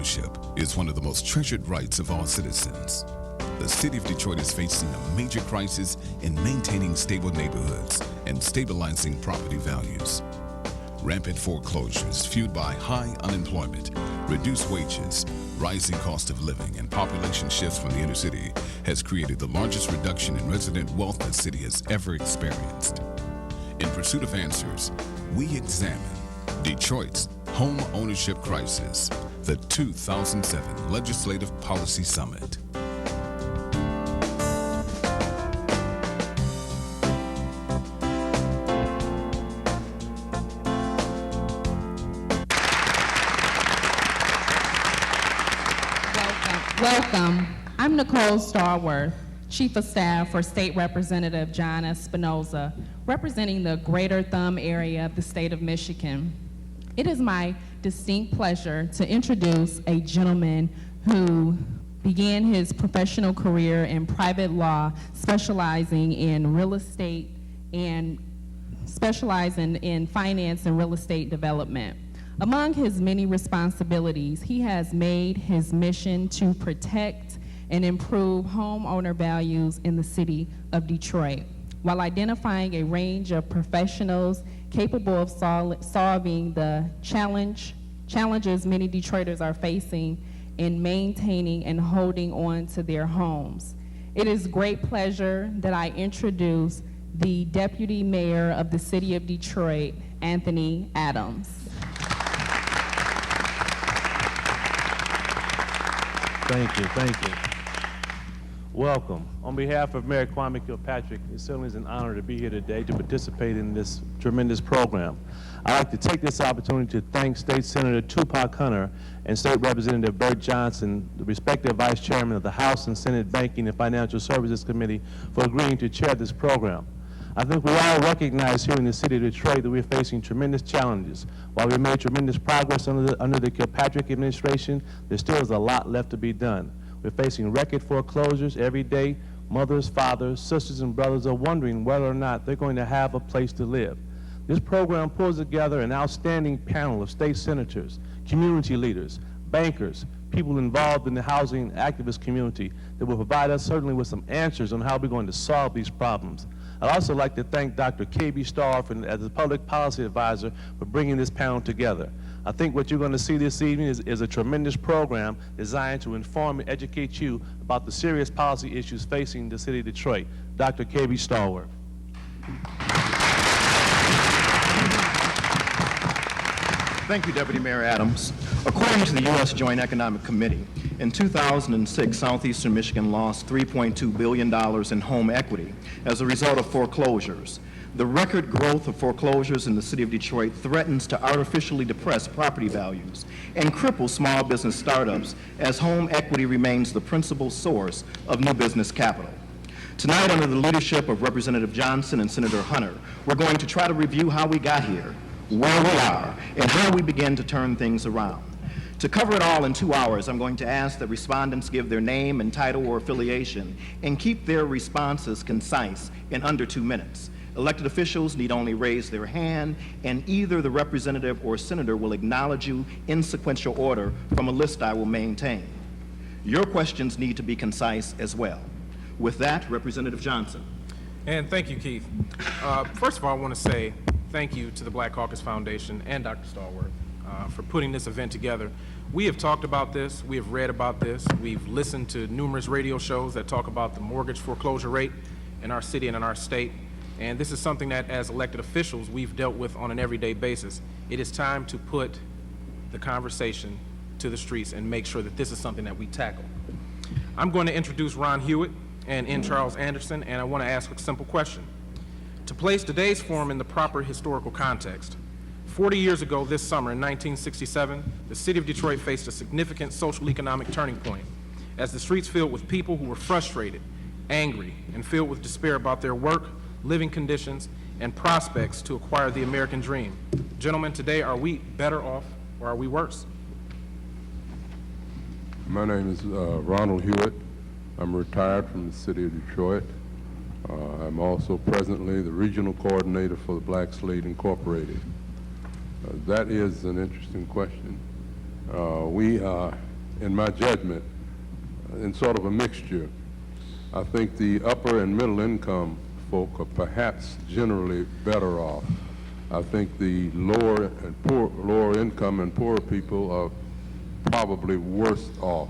ownership is one of the most treasured rights of all citizens. The city of Detroit is facing a major crisis in maintaining stable neighborhoods and stabilizing property values. Rampant foreclosures fueled by high unemployment, reduced wages, rising cost of living, and population shifts from the inner city has created the largest reduction in resident wealth the city has ever experienced. In pursuit of answers, we examine Detroit's home ownership crisis, the 2007 Legislative Policy Summit. Welcome. I'm Nicole Stallworth, Chief of Staff for State Representative John Espinoza, representing the Greater Thumb area of the state of Michigan. It is my distinct pleasure to introduce a gentleman who began his professional career in private law, specializing in real estate and specializing in finance and real estate development. Among his many responsibilities, he has made his mission to protect and improve homeowner values in the city of Detroit, while identifying a range of professionals capable of solving the challenges many Detroiters are facing in maintaining and holding on to their homes. It is great pleasure that I introduce the Deputy Mayor of the City of Detroit, Anthony Adams. Thank you. Welcome. On behalf of Mayor Kwame Kilpatrick, it certainly is an honor to be here today to participate in this tremendous program. I'd like to take this opportunity to thank State Senator Tupac Hunter and State Representative Bert Johnson, the respective Vice Chairman of the House and Senate Banking and Financial Services Committee, for agreeing to chair this program. I think we all recognize here in the city of Detroit that we're facing tremendous challenges. While we made tremendous progress under the Kilpatrick administration, there still is a lot left to be done. We're facing record foreclosures every day. Mothers, fathers, sisters, and brothers are wondering whether or not they're going to have a place to live. This program pulls together an outstanding panel of state senators, community leaders, bankers, people involved in the housing activist community that will provide us certainly with some answers on how we're going to solve these problems. I'd also like to thank Dr. K.B. Stallworth as the public policy advisor for bringing this panel together. I think what you're going to see this evening is a tremendous program designed to inform and educate you about the serious policy issues facing the city of Detroit. Dr. K.B. Stallworth. Thank you, Deputy Mayor Adams. According to the U.S. Joint Economic Committee, in 2006, Southeastern Michigan lost $3.2 billion in home equity as a result of foreclosures. The record growth of foreclosures in the city of Detroit threatens to artificially depress property values and cripple small business startups as home equity remains the principal source of new business capital. Tonight, under the leadership of Representative Johnson and Senator Hunter, we're going to try to review how we got here, where we are, and how we begin to turn things around. To cover it all in 2 hours, I'm going to ask that respondents give their name and title or affiliation and keep their responses concise in under 2 minutes. Elected officials need only raise their hand, and either the representative or senator will acknowledge you in sequential order from a list I will maintain. Your questions need to be concise as well. With that, Representative Johnson. And thank you, Keith. First of all, I want to say thank you to the Black Caucus Foundation and Dr. Stallworth for putting this event together. We have talked about this, we have read about this, we've listened to numerous radio shows that talk about the mortgage foreclosure rate in our city and in our state, and this is something that as elected officials we've dealt with on an everyday basis. It is time to put the conversation to the streets and make sure that this is something that we tackle. I'm going to introduce Ron Hewitt and N. Charles Anderson, and I want to ask a simple question. To place today's forum in the proper historical context, 40 years ago this summer in 1967, the city of Detroit faced a significant social economic turning point as the streets filled with people who were frustrated, angry, and filled with despair about their work, living conditions, and prospects to acquire the American dream. Gentlemen, today, are we better off or are we worse? My name is Ronald Hewitt. I'm retired from the city of Detroit. I'm also presently the regional coordinator for the Black Slate Incorporated. That is an interesting question. We in my judgment, in sort of a mixture. I think the upper and middle income folk are perhaps generally better off. I think the lower income and poorer people are probably worse off.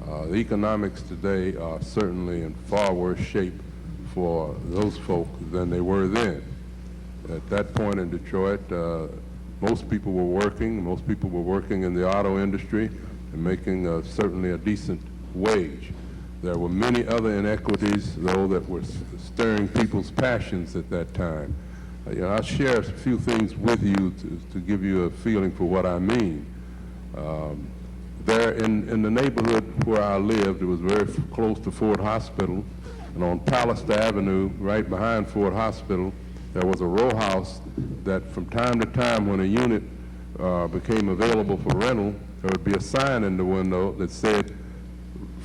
The economics today are certainly in far worse shape for those folk than they were then. At that point in Detroit, most people were working. Most people were working in the auto industry and making certainly a decent wage. There were many other inequities, though, that were stirring people's passions at that time. I'll share a few things with you to give you a feeling for what I mean. There in the neighborhood where I lived, it was very close to Ford Hospital, and on Pallister Avenue, right behind Ford Hospital, there was a row house that from time to time when a unit became available for rental, there would be a sign in the window that said,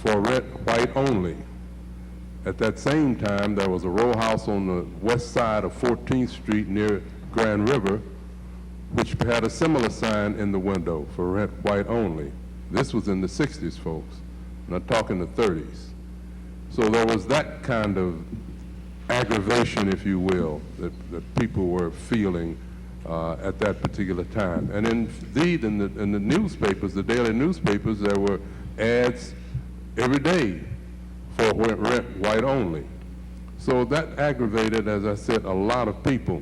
"For rent, white only." At that same time, there was a row house on the west side of 14th Street near Grand River, which had a similar sign in the window, "For rent, white only." This was in the 60s, folks. I'm not talking the 30s. So there was that kind of aggravation, if you will, that people were feeling at that particular time. And indeed, in the newspapers, the daily newspapers, there were ads every day for rent white only. So that aggravated, as I said, a lot of people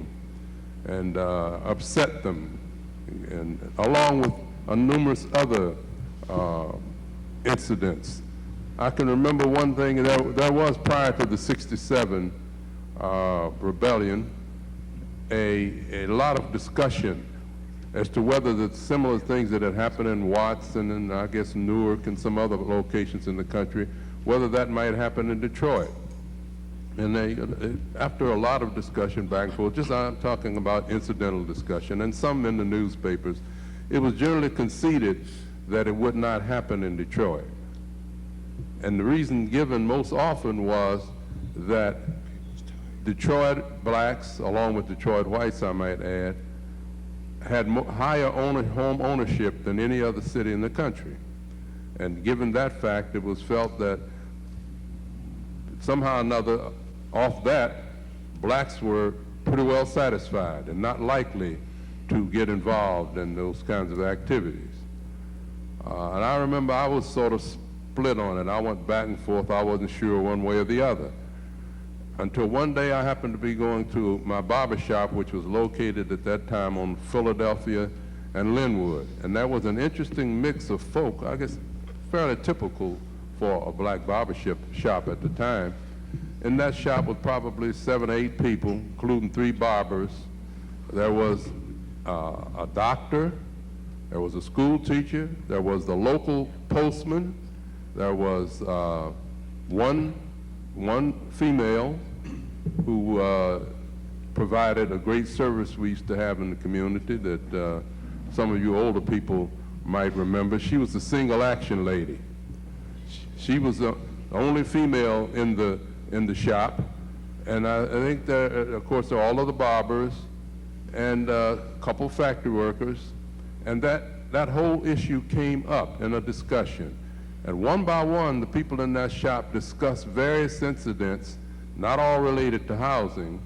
and upset them, and along with numerous other incidents. I can remember one thing, there was prior to the 67 rebellion, a lot of discussion as to whether the similar things that had happened in Watson and I guess Newark and some other locations in the country, whether that might happen in Detroit. And after a lot of discussion back and forth, just I'm talking about incidental discussion, and some in the newspapers, it was generally conceded that it would not happen in Detroit. And the reason given most often was that Detroit blacks, along with Detroit whites, I might add, had higher home ownership than any other city in the country. And given that fact, it was felt that somehow or another, off that, blacks were pretty well satisfied and not likely to get involved in those kinds of activities. And I remember I was sort of split on it. I went back and forth. I wasn't sure one way or the other. Until one day I happened to be going to my barber shop, which was located at that time on Philadelphia and Linwood. And that was an interesting mix of folk, I guess fairly typical for a black barber shop at the time. In that shop was probably 7 or 8 people, including 3 barbers. There was a doctor, there was a school teacher, there was the local postman, there was one female who provided a great service we used to have in the community that some of you older people might remember. She was the single action lady. She was the only female in the shop, and I think that, of course, there are all of the barbers and a couple factory workers, and that whole issue came up in a discussion. And one by one, the people in that shop discussed various incidents, not all related to housing,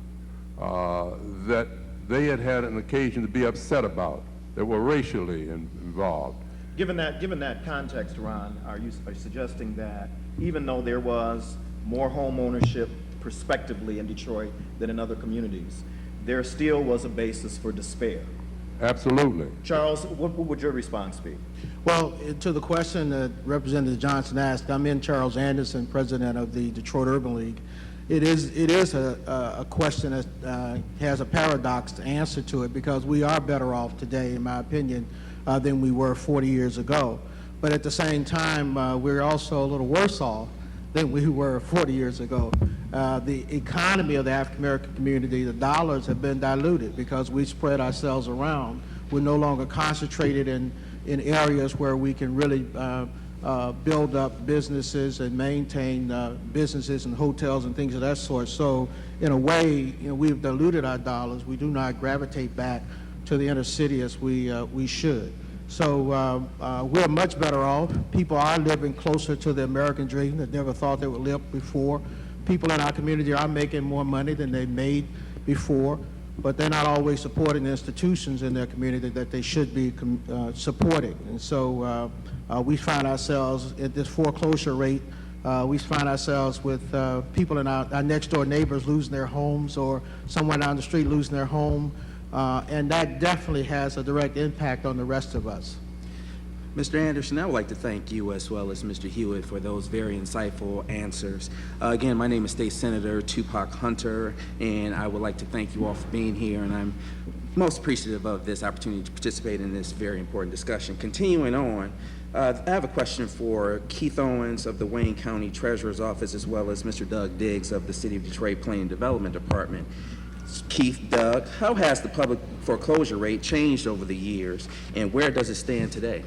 that they had had an occasion to be upset about, that were racially involved. Given that context, Ron, are you suggesting that even though there was more home ownership prospectively in Detroit than in other communities, there still was a basis for despair? Absolutely. Charles, what would your response be? Well, to the question that Representative Johnson asked, I'm in Charles Anderson, president of the Detroit Urban League. It is a question that has a paradox answer to it, because we are better off today, in my opinion, than we were 40 years ago. But at the same time, we're also a little worse off than we were 40 years ago. The economy of the African American community, the dollars have been diluted because we spread ourselves around. We're no longer concentrated in areas where we can really build up businesses and maintain businesses and hotels and things of that sort. So in a way, we've diluted our dollars. We do not gravitate back to the inner city as we should. So we're much better off. People are living closer to the American dream that never thought they would live before. People in our community are making more money than they made before, but they're not always supporting the institutions in their community that they should be supporting. And so we find ourselves at this foreclosure rate. We find ourselves with people in our next door neighbors losing their homes, or someone down the street losing their home. And that definitely has a direct impact on the rest of us. Mr. Anderson, I would like to thank you as well as Mr. Hewitt for those very insightful answers. Again, my name is State Senator Tupac Hunter, and I would like to thank you all for being here, and I'm most appreciative of this opportunity to participate in this very important discussion. Continuing on, I have a question for Keith Owens of the Wayne County Treasurer's Office, as well as Mr. Doug Diggs of the City of Detroit Planning Development Department. Keith, Doug, how has the public foreclosure rate changed over the years, and where does it stand today?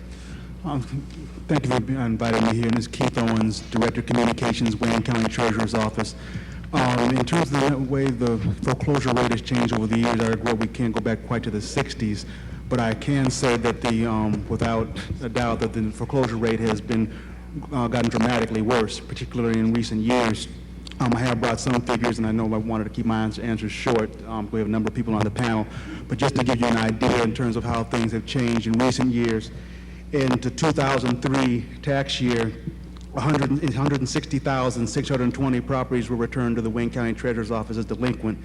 Thank you for inviting me here. This is Keith Owens, Director of Communications, Wayne County Treasurer's Office. In terms of the way the foreclosure rate has changed over the years, I agree we can't go back quite to the 60s, but I can say that without a doubt, that the foreclosure rate has been gotten dramatically worse, particularly in recent years. I have brought some figures, and I know I wanted to keep my answers short. We have a number of people on the panel, but just to give you an idea in terms of how things have changed in recent years, in the 2003 tax year, 160,620 properties were returned to the Wayne County Treasurer's Office as delinquent.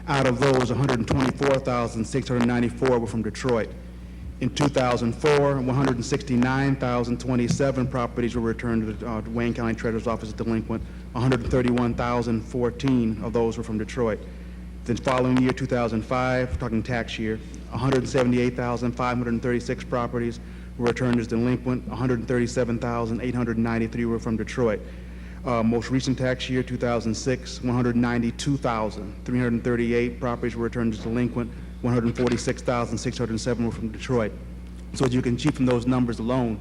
Out of those, 124,694 were from Detroit. In 2004, 169,027 properties were returned to the Wayne County Treasurer's Office as delinquent. 131,014 of those were from Detroit. The following year, 2005, talking tax year, 178,536 properties were returned as delinquent. 137,893 were from Detroit. Most recent tax year, 2006, 192,338 properties were returned as delinquent. 146,607 were from Detroit. So as you can see from those numbers alone,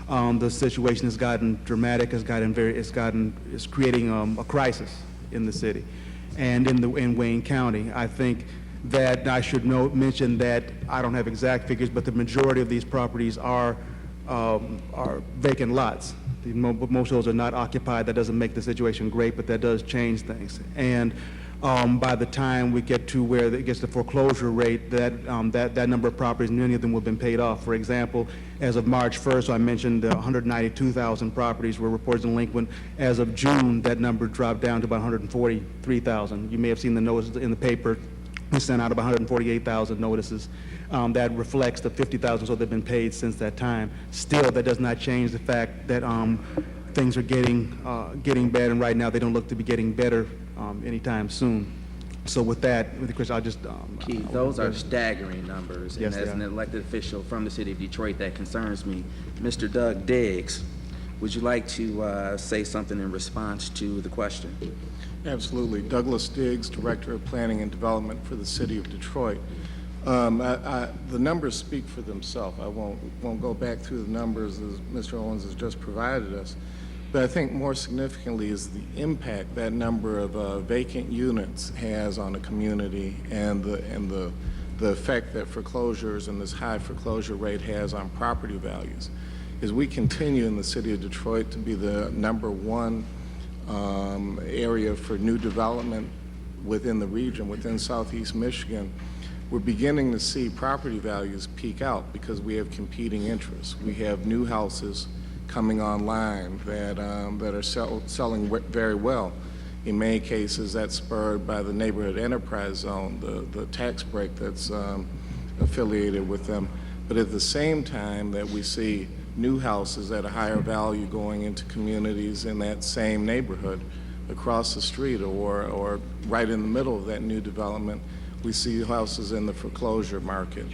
the situation has gotten dramatic. It's creating a crisis in the city and in Wayne County. I think that I should mention that I don't have exact figures, but the majority of these properties are vacant lots. Most of those are not occupied. That doesn't make the situation great, but that does change things. And by the time we get to where it gets to foreclosure rate, that number of properties, many of them have been paid off. For example, as of March 1st, so I mentioned 192,000 properties were reported delinquent. As of June, that number dropped down to about 143,000. You may have seen the notices in the paper. We sent out about 148,000 notices. That reflects the 50,000 so that have been paid since that time. Still, that does not change the fact that things are getting bad, and right now they don't look to be getting better anytime soon. So with that, with the question, I'll just... Keith, those are staggering numbers, and Yes, as an elected official from the city of Detroit, that concerns me. Mr. Doug Diggs, would you like to say something in response to the question? Absolutely. Douglas Diggs, Director of Planning and Development for the City of Detroit. The numbers speak for themselves. I won't go back through the numbers as Mr. Owens has just provided us, but I think more significantly is the impact that number of vacant units has on a community, and the effect that foreclosures and this high foreclosure rate has on property values. As we continue in the City of Detroit to be the #1 area for new development within the region, within Southeast Michigan, we're beginning to see property values peak out because we have competing interests. We have new houses coming online that are selling very well. In many cases, that's spurred by the neighborhood enterprise zone, the tax break that's affiliated with them. But at the same time that we see new houses at a higher value going into communities in that same neighborhood across the street or right in the middle of that new development, we see houses in the foreclosure market.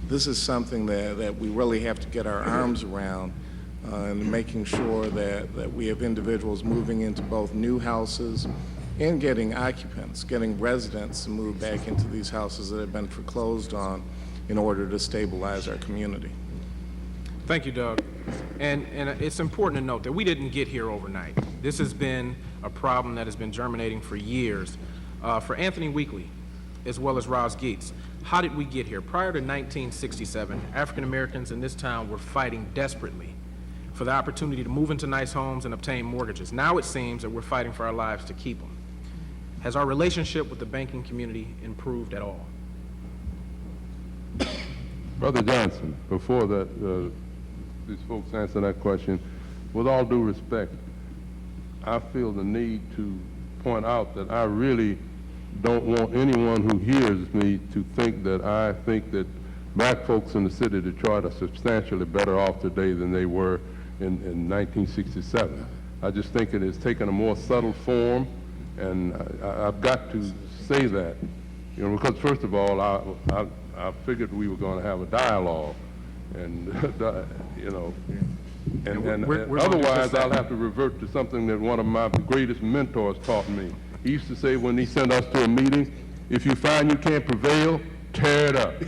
This is something that we really have to get our arms around, and making sure that we have individuals moving into both new houses and getting occupants, getting residents to move back into these houses that have been foreclosed on in order to stabilize our community. Thank you, Doug. And it's important to note that we didn't get here overnight. This has been a problem that has been germinating for years. For Anthony Weekly, as well as Roz Geets, How did we get here? Prior to 1967, African Americans in this town were fighting desperately for the opportunity to move into nice homes and obtain mortgages. Now it seems that we're fighting for our lives to keep them. Has our relationship with the banking community improved at all? Brother Johnson, before that, these folks answer that question, with all due respect, I feel the need to point out that I really don't want anyone who hears me to think that I think that black folks in the city of Detroit are substantially better off today than they were in 1967. I just think it has taken a more subtle form, and I've got to say that, you know, because first of all, I figured we were going to have a dialogue, and you know, and otherwise I'll have to revert to something that one of my greatest mentors taught me. He used to say when he sent us to a meeting, if you find you can't prevail, tear it up.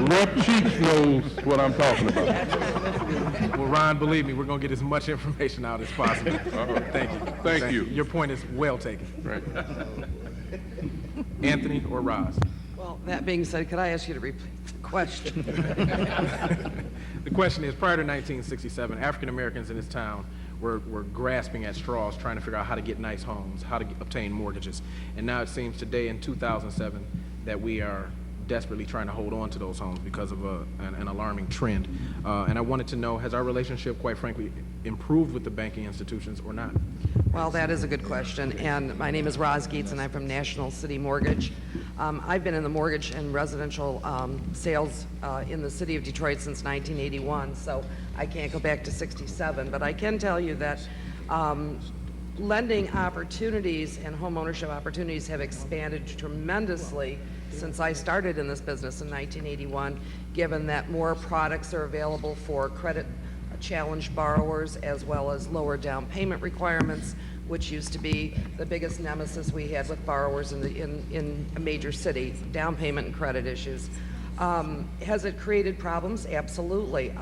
Rep Cheeks knows what I'm talking about. Well, Ron, believe me, we're going to get as much information out as possible. Thank you. Thank you. Your point is well taken. Right. Anthony or Roz? Well, that being said, could I ask you to repeat the question? The question is, prior to 1967, African Americans in this town were grasping at straws, trying to figure out how to get nice homes, how to obtain mortgages. And now it seems today in 2007 that we are desperately trying to hold on to those homes because of an alarming trend. And I wanted to know, has our relationship, quite frankly, improved with the banking institutions or not? Well, that is a good question. And my name is Roz Geets, and I'm from National City Mortgage. I've been in the mortgage and residential sales in the city of Detroit since 1981, so I can't go back to 67. But I can tell you that lending opportunities and home ownership opportunities have expanded tremendously since I started in this business in 1981, given that more products are available for credit challenged borrowers, as well as lower down payment requirements, which used to be the biggest nemesis we had with borrowers in a major city, down payment and credit issues. Has it created problems? Absolutely.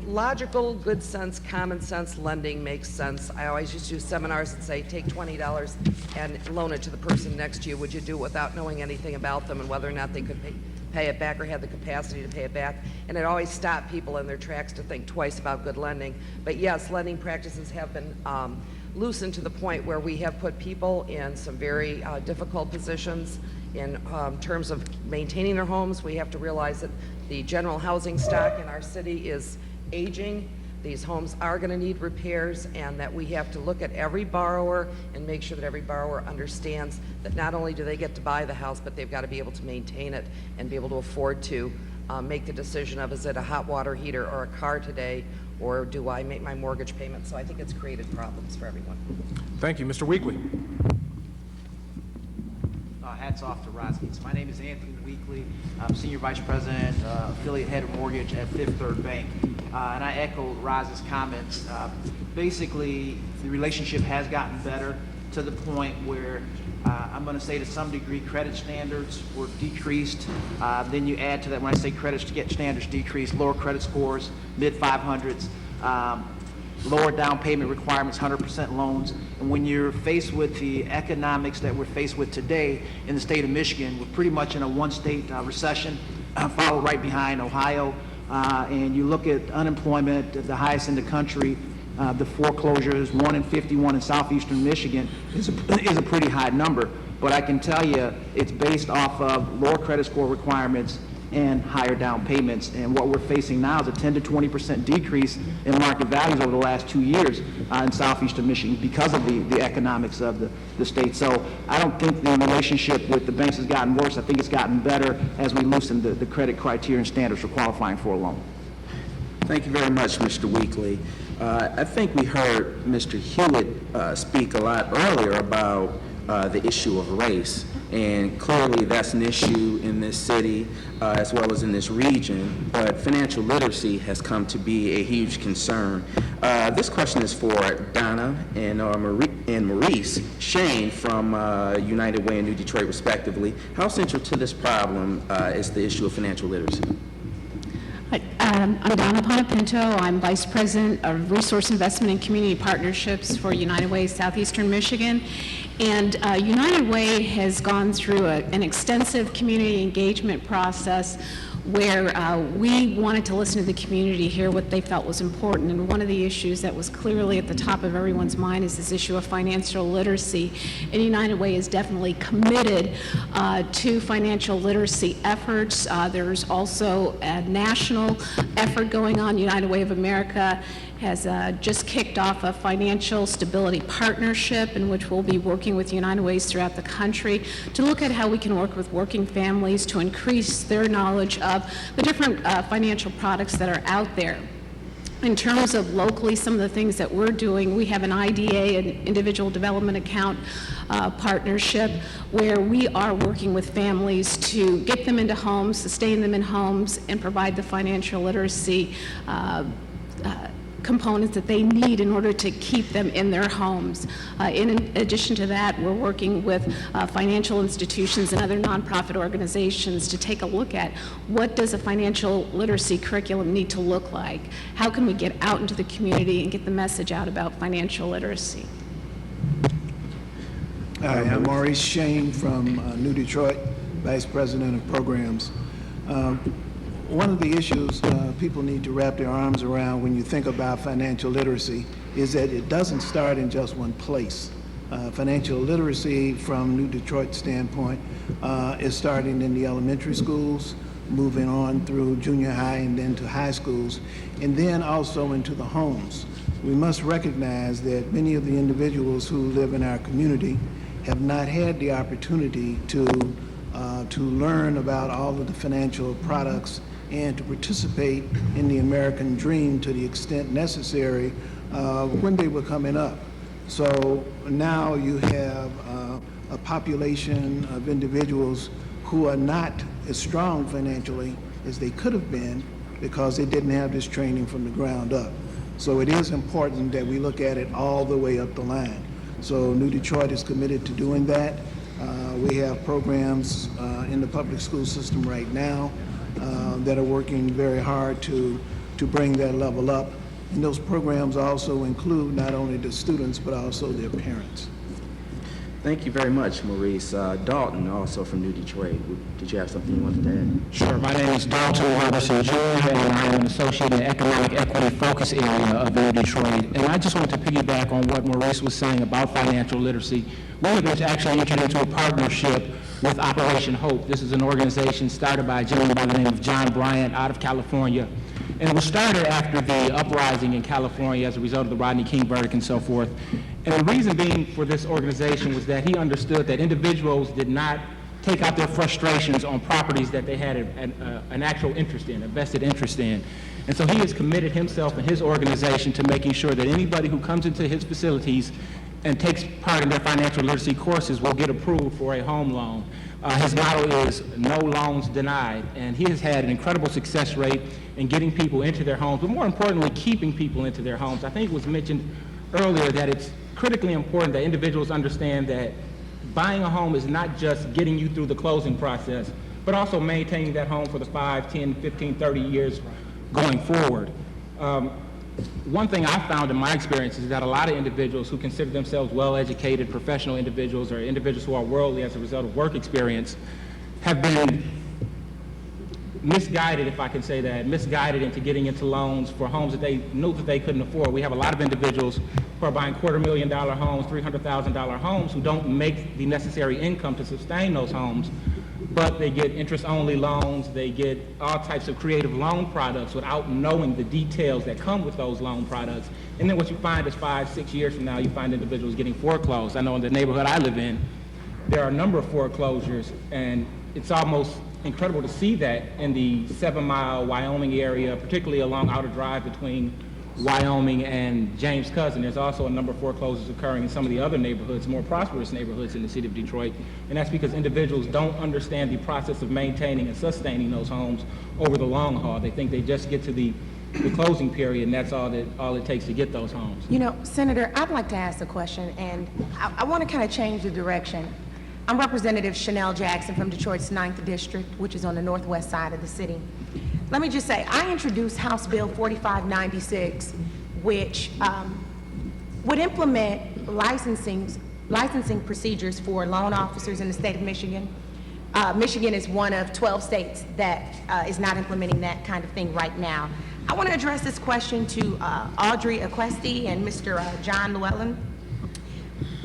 Logical, good sense, common sense lending makes sense. I always used to do seminars and say, take $20 and loan it to the person next to you. Would you do it without knowing anything about them and whether or not they could pay it back or had the capacity to pay it back? And it always stopped people in their tracks to think twice about good lending. But yes, lending practices have been loosened to the point where we have put people in some very difficult positions in terms of maintaining their homes. We have to realize that the general housing stock in our city is aging. These homes are going to need repairs, and that we have to look at every borrower and make sure that every borrower understands that not only do they get to buy the house, but they've got to be able to maintain it and be able to afford to make the decision of, is it a hot water heater or a car today, or do I make my mortgage payment? So I think it's created problems for everyone. Thank you. Mr. Weekly. Hats off to Roz Geets. My name is Anthony Weekly. I'm Senior Vice President, Affiliate Head of Mortgage at Fifth Third Bank. And I echo Roz's comments. Basically, the relationship has gotten better to the point where I'm going to say to some degree credit standards were decreased. Then you add to that, when I say credit standards decreased, lower credit scores, mid-500s, lower down payment requirements, 100% loans. And when you're faced with the economics that we're faced with today in the state of Michigan, we're pretty much in a one-state recession, followed right behind Ohio. And you look at unemployment, the highest in the country, the foreclosures, 1 in 51 in southeastern Michigan is a pretty high number. But I can tell you it's based off of lower credit score requirements and higher down payments. And what we're facing now is a 10 to 20% decrease in market values over the last 2 years in southeastern Michigan because of the economics of the state. So I don't think the relationship with the banks has gotten worse. I think it's gotten better as we loosen the credit criteria and standards for qualifying for a loan. Thank you very much, Mr. Weekly. I think we heard Mr. Hewitt speak a lot earlier about the issue of race, and clearly that's an issue in this city as well as in this region, but financial literacy has come to be a huge concern. This question is for Donna and Maurice Shane from United Way and New Detroit, respectively. How central to this problem is the issue of financial literacy? I'm Donna Ponapinto. I'm Vice President of Resource Investment and Community Partnerships for United Way Southeastern Michigan. And United Way has gone through an extensive community engagement process where we wanted to listen to the community, hear what they felt was important. And one of the issues that was clearly at the top of everyone's mind is this issue of financial literacy. And United Way is definitely committed to financial literacy efforts. There's also a national effort going on. United Way of America has just kicked off a financial stability partnership in which we'll be working with United Ways throughout the country to look at how we can work with working families to increase their knowledge of the different financial products that are out there. In terms of locally, some of the things that we're doing, we have an IDA, an Individual Development Account partnership, where we are working with families to get them into homes, sustain them in homes, and provide the financial literacy components that they need in order to keep them in their homes. In addition to that, we're working with financial institutions and other nonprofit organizations to take a look at what does a financial literacy curriculum need to look like? How can we get out into the community and get the message out about financial literacy? Hi, I'm Maurice Shane from New Detroit, Vice President of Programs. One of the issues people need to wrap their arms around when you think about financial literacy is that it doesn't start in just one place. Financial literacy from New Detroit's standpoint is starting in the elementary schools, moving on through junior high and then to high schools, and then also into the homes. We must recognize that many of the individuals who live in our community have not had the opportunity to learn about all of the financial products and to participate in the American dream to the extent necessary when they were coming up. So now you have a population of individuals who are not as strong financially as they could have been because they didn't have this training from the ground up. So it is important that we look at it all the way up the line. So New Detroit is committed to doing that. We have programs in the public school system right now that are working very hard to bring that level up. And those programs also include not only the students, but also their parents. Thank you very much, Maurice. Dalton, also from New Detroit. Did you have something you wanted to add? Sure. My name is Dalton Robertson Jr., and I am an associate in the Economic Equity Focus area of New Detroit. And I just wanted to piggyback on what Maurice was saying about financial literacy. We have been actually entered into a partnership with Operation Hope. This is an organization started by a gentleman by the name of John Bryant out of California. And it was started after the uprising in California as a result of the Rodney King verdict and so forth. And the reason being for this organization was that he understood that individuals did not take out their frustrations on properties that they had an actual interest in, a vested interest in. And so he has committed himself and his organization to making sure that anybody who comes into his facilities and takes part in their financial literacy courses will get approved for a home loan. His motto is no loans denied, and he has had an incredible success rate in getting people into their homes, but more importantly, keeping people into their homes. I think it was mentioned earlier that it's critically important that individuals understand that buying a home is not just getting you through the closing process, but also maintaining that home for the 5, 10, 15, 30 years going forward. One thing I found in my experience is that a lot of individuals who consider themselves well-educated professional individuals or individuals who are worldly as a result of work experience have been misguided, if I can say that, misguided into getting into loans for homes that they knew that they couldn't afford. We have a lot of individuals who are buying $250,000 homes, $300,000 homes who don't make the necessary income to sustain those homes, but they get interest-only loans, they get all types of creative loan products without knowing the details that come with those loan products. And then what you find is 5, 6 years from now, you find individuals getting foreclosed. I know in the neighborhood I live in, there are a number of foreclosures, and it's almost incredible to see that in the 7 Mile, Wyoming area, particularly along Outer Drive between Wyoming and James Cousin. There's also a number of foreclosures occurring in some of the other neighborhoods, more prosperous neighborhoods in the city of Detroit, and that's because individuals don't understand the process of maintaining and sustaining those homes over the long haul. They think they just get to the closing period, and that's all it takes to get those homes. You know, Senator, I'd like to ask a question, and I want to kind of change the direction. I'm Representative Chanel Jackson from Detroit's 9th District, which is on the northwest side of the city. Let me just say, I introduced House Bill 4596, which would implement licensing licensing procedures for loan officers in the state of Michigan. Michigan is one of 12 states that is not implementing that kind of thing right now. I want to address this question to Audrey Equesti and Mr. John Llewellyn.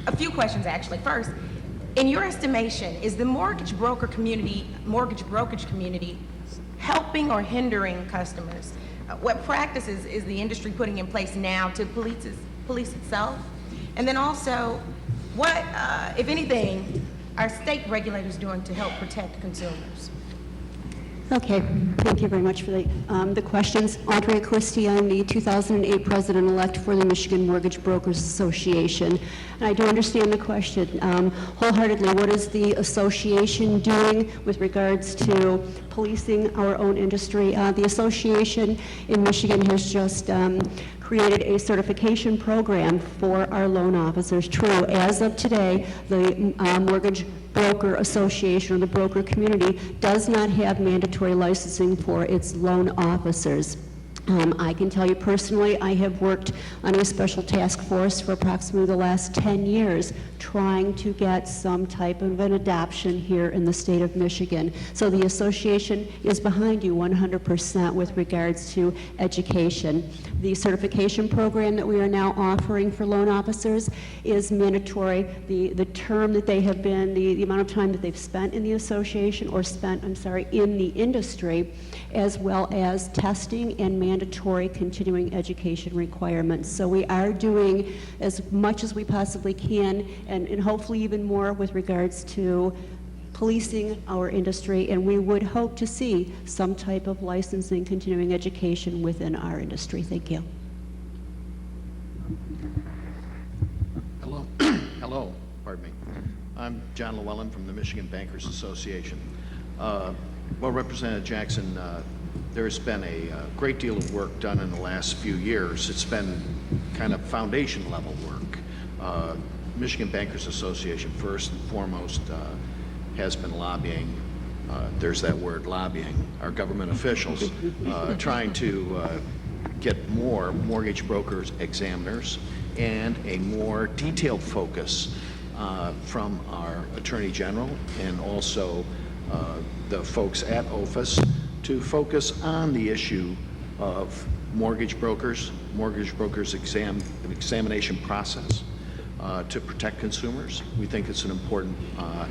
A few questions, actually. First, in your estimation, is the mortgage brokerage community helping or hindering customers? What practices is the industry putting in place now to police itself? And then also, what, if anything, are state regulators doing to help protect consumers? Okay, thank you very much for the questions. Audrey Christie, I'm the 2008 president-elect for the Michigan Mortgage Brokers Association. And I do understand the question wholeheartedly. What is the association doing with regards to policing our own industry? The association in Michigan has just created a certification program for our loan officers. True, as of today, the Mortgage Broker Association or the broker community does not have mandatory licensing for its loan officers. I can tell you personally, I have worked on a special task force for approximately the last 10 years trying to get some type of an adoption here in the state of Michigan. So the association is behind you 100% with regards to education. The certification program that we are now offering for loan officers is mandatory. The term that they have been, the amount of time that they've spent in the association or spent, in the industry, as well as testing and mandatory continuing education requirements. So we are doing as much as we possibly can and hopefully even more with regards to policing our industry, and we would hope to see some type of licensing continuing education within our industry. Thank you. Hello. Hello, pardon me. I'm John Llewellyn from the Michigan Bankers Association. Well, Representative Jackson, there's been a great deal of work done in the last few years. It's been kind of foundation level work. Michigan Bankers Association, first and foremost, has been lobbying, there's that word, lobbying, our government officials, trying to get more mortgage brokers examiners and a more detailed focus from our Attorney General and also the folks at OFIS to focus on the issue of mortgage brokers examination process to protect consumers. We think it's an important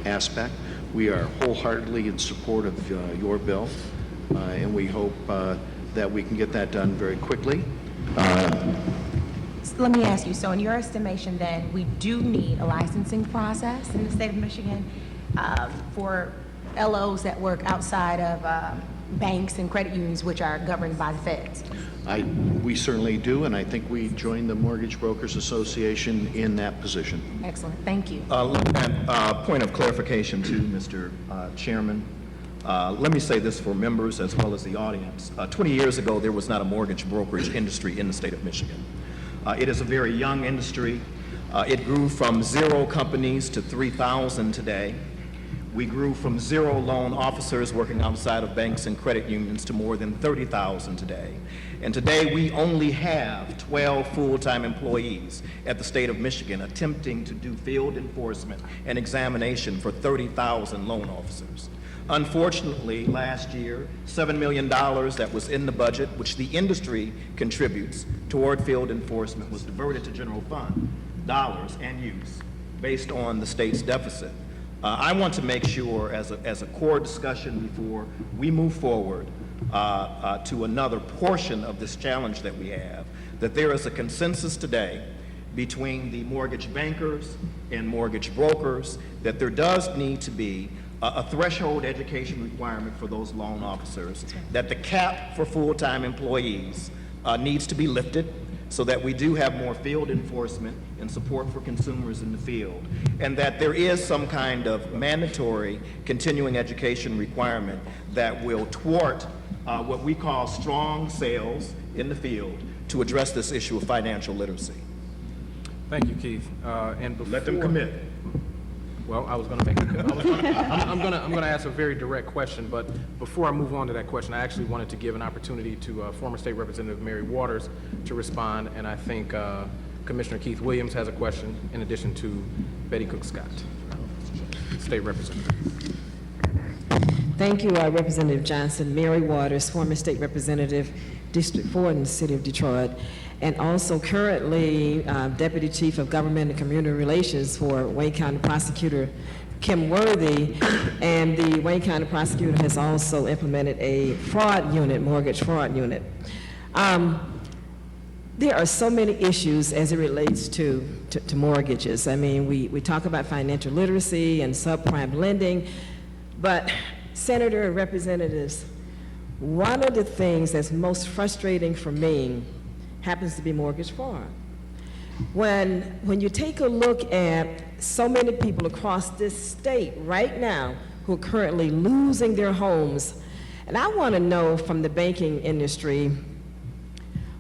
aspect. We are wholeheartedly in support of your bill, and we hope that we can get that done very quickly. Let me ask you, so in your estimation then, we do need a licensing process in the state of Michigan for LOs that work outside of banks and credit unions, which are governed by the feds? We certainly do, and I think we joined the Mortgage Brokers Association in that position. Excellent, thank you. Point of clarification to Mr. Chairman. Let me say this for members as well as the audience. 20 years ago, there was not a mortgage brokerage industry in the state of Michigan. It is a very young industry. It grew from 0 companies to 3,000 today. We grew from 0 loan officers working outside of banks and credit unions to more than 30,000 today. And today we only have 12 full-time employees at the state of Michigan attempting to do field enforcement and examination for 30,000 loan officers. Unfortunately, last year, $7 million that was in the budget, which the industry contributes toward field enforcement, was diverted to general fund dollars and use based on the state's deficit. I want to make sure as a core discussion before we move forward to another portion of this challenge that we have, that there is a consensus today between the mortgage bankers and mortgage brokers that there does need to be a threshold education requirement for those loan officers, that the cap for full-time employees needs to be lifted so that we do have more field enforcement and support for consumers in the field, and that there is some kind of mandatory continuing education requirement that will thwart what we call strong sales in the field to address this issue of financial literacy. Thank you, Keith. And before, let them commit. Well, I was going to make. I'm going to ask a very direct question, but before I move on to that question, I actually wanted to give an opportunity to former State Representative Mary Waters to respond, and I think Commissioner Keith Williams has a question, in addition to Betty Cook Scott, State Representative. Thank you, Representative Johnson. Mary Waters, former State Representative, District 4 in the City of Detroit, and also currently Deputy Chief of Government and Community Relations for Wayne County Prosecutor Kim Worthy, and the Wayne County Prosecutor has also implemented a fraud unit, mortgage fraud unit. There are so many issues as it relates to mortgages. I mean, we talk about financial literacy and subprime lending, but Senator and Representatives, one of the things that's most frustrating for me happens to be mortgage fraud. When you take a look at so many people across this state right now who are currently losing their homes, and I want to know from the banking industry,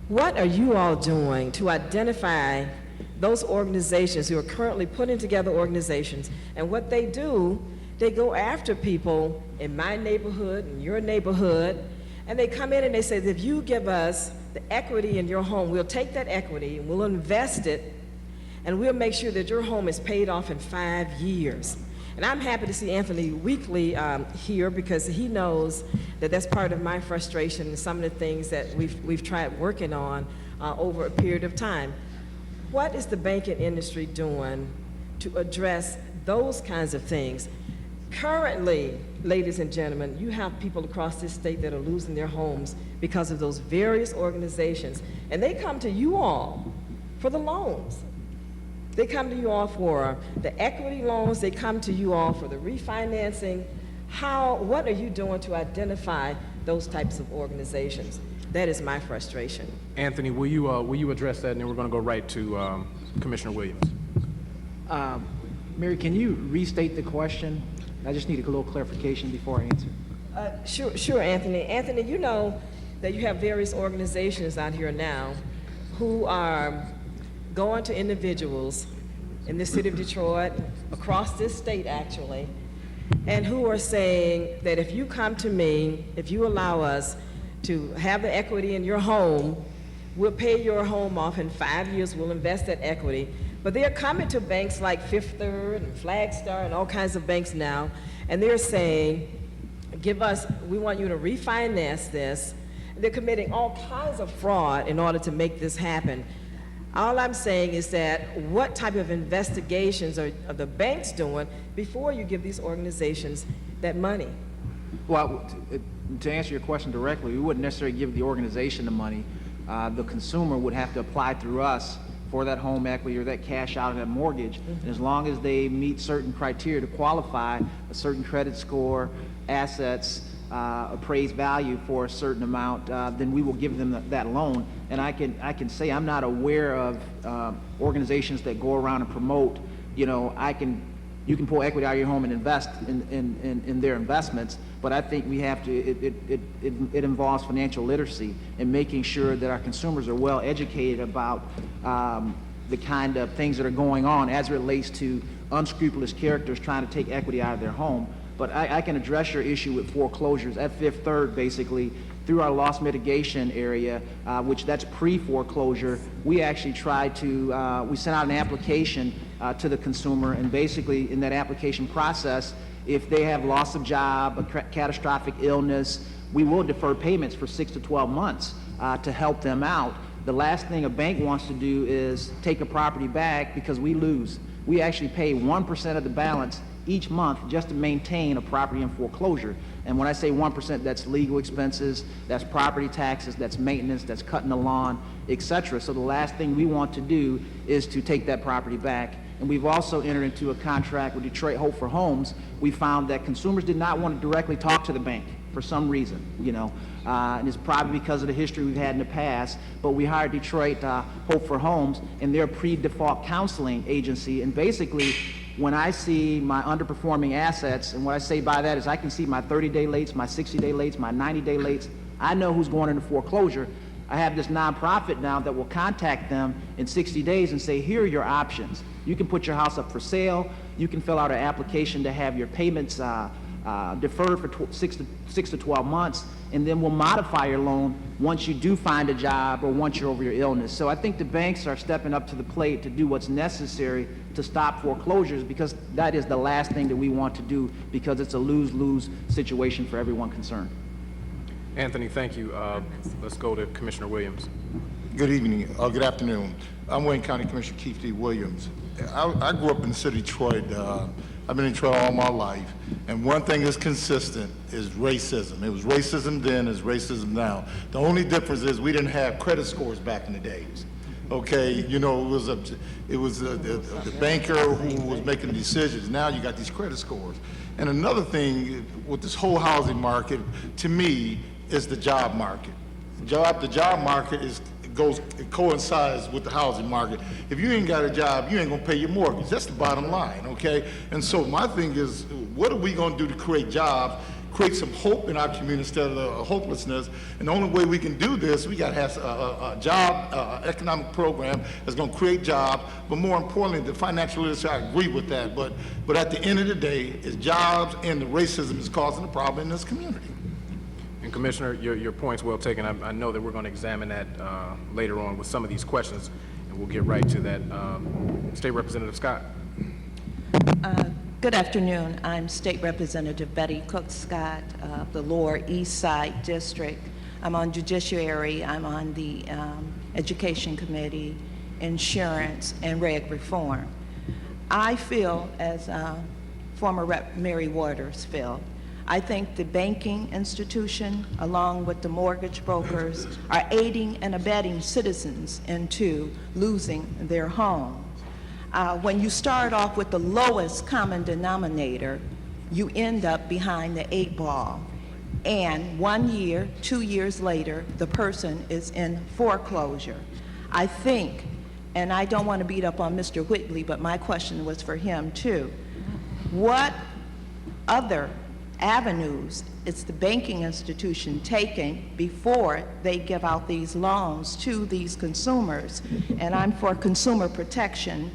what are you all doing to identify those organizations who are currently putting together organizations, and what they do, they go after people in my neighborhood, in your neighborhood, and they come in and they say, if you give us the equity in your home, we'll take that equity and we'll invest it, and we'll make sure that your home is paid off in 5 years. And I'm happy to see Anthony Weekly here, because he knows that that's part of my frustration and some of the things that we've tried working on over a period of time. What is the banking industry doing to address those kinds of things? Currently, ladies and gentlemen, you have people across this state that are losing their homes because of those various organizations, and they come to you all for the loans. They come to you all for the equity loans. They come to you all for the refinancing. What are you doing to identify those types of organizations? That is my frustration. Anthony, will you address that, and then we're going to go right to Commissioner Williams. Mary, can you restate the question? I just need a little clarification before I answer. Sure, Anthony. Anthony, you know that you have various organizations out here now who are going to individuals in the city of Detroit, across this state actually, and who are saying that if you come to me, if you allow us to have the equity in your home, we'll pay your home off in 5 years, we'll invest that equity. But they're coming to banks like Fifth Third and Flagstar and all kinds of banks now, and they're saying, we want you to refinance this. They're committing all kinds of fraud in order to make this happen. All I'm saying is that what type of investigations are the banks doing before you give these organizations that money? Well, to answer your question directly, we wouldn't necessarily give the organization the money. The consumer would have to apply through us for that home equity or that cash out of that mortgage. And as long as they meet certain criteria to qualify, a certain credit score, assets, appraised value for a certain amount, then we will give them that loan. And I can say I'm not aware of organizations that go around and promote, you can pull equity out of your home and invest in their investments, but I think we have to, it involves financial literacy and making sure that our consumers are well educated about the kind of things that are going on as it relates to unscrupulous characters trying to take equity out of their home. But I can address your issue with foreclosures. At Fifth Third, basically, through our loss mitigation area, which that's pre-foreclosure, we actually tried to, we sent out an application to the consumer, and basically in that application process, if they have loss of job, a catastrophic illness, we will defer payments for 6 to 12 months to help them out. The last thing a bank wants to do is take a property back because we lose. We actually pay 1% of the balance each month just to maintain a property in foreclosure. And when I say 1%, that's legal expenses, that's property taxes, that's maintenance, that's cutting the lawn, etc. So the last thing we want to do is to take that property back. And we've also entered into a contract with Detroit Hope for Homes. We found that consumers did not want to directly talk to the bank for some reason, and it's probably because of the history we've had in the past, but we hired Detroit Hope for Homes, and they're a pre-default counseling agency, and basically when I see my underperforming assets, and what I say by that is I can see my 30-day lates, my 60-day lates, my 90-day lates. I know who's going into foreclosure. I have this nonprofit now that will contact them in 60 days and say, here are your options. You can put your house up for sale. You can fill out an application to have your payments deferred for 6 to 12 months, and then we'll modify your loan once you do find a job or once you're over your illness. So I think the banks are stepping up to the plate to do what's necessary to stop foreclosures, because that is the last thing that we want to do, because it's a lose-lose situation for everyone concerned. Anthony, thank you. Let's go to Commissioner Williams. Good evening, good afternoon. I'm Wayne County Commissioner Keith D. Williams. I grew up in the city of Detroit. I've been in Detroit all my life, and one thing is consistent is racism. It was racism then, it's racism now. The only difference is we didn't have credit scores back in the days. Okay, you know, it was the banker who was making the decisions. Now you got these credit scores. And another thing with this whole housing market, to me, is the job market. The job market it coincides with the housing market. If you ain't got a job, you ain't gonna pay your mortgage. That's the bottom line, okay? And so my thing is, what are we gonna do to create jobs, create some hope in our community instead of hopelessness? And the only way we can do this, we gotta have a job, economic program that's gonna create jobs, but more importantly, the financial literacy, I agree with that, but at the end of the day, it's jobs and the racism is causing the problem in this community. And Commissioner, your point's well taken. I know that we're going to examine that later on with some of these questions, and we'll get right to that. State Representative Scott. Good afternoon. I'm State Representative Betty Cook Scott of the Lower East Side District. I'm on Judiciary. I'm on the Education Committee, Insurance, and Reg Reform. I feel, as former Rep. Mary Waters felt, I think the banking institution, along with the mortgage brokers, are aiding and abetting citizens into losing their homes. When you start off with the lowest common denominator, you end up behind the 8 ball. And 1 year, 2 years later, the person is in foreclosure. I think, and I don't want to beat up on Mr. Whitley, but my question was for him too. What other avenues is the banking institution taking before they give out these loans to these consumers? And I'm for consumer protection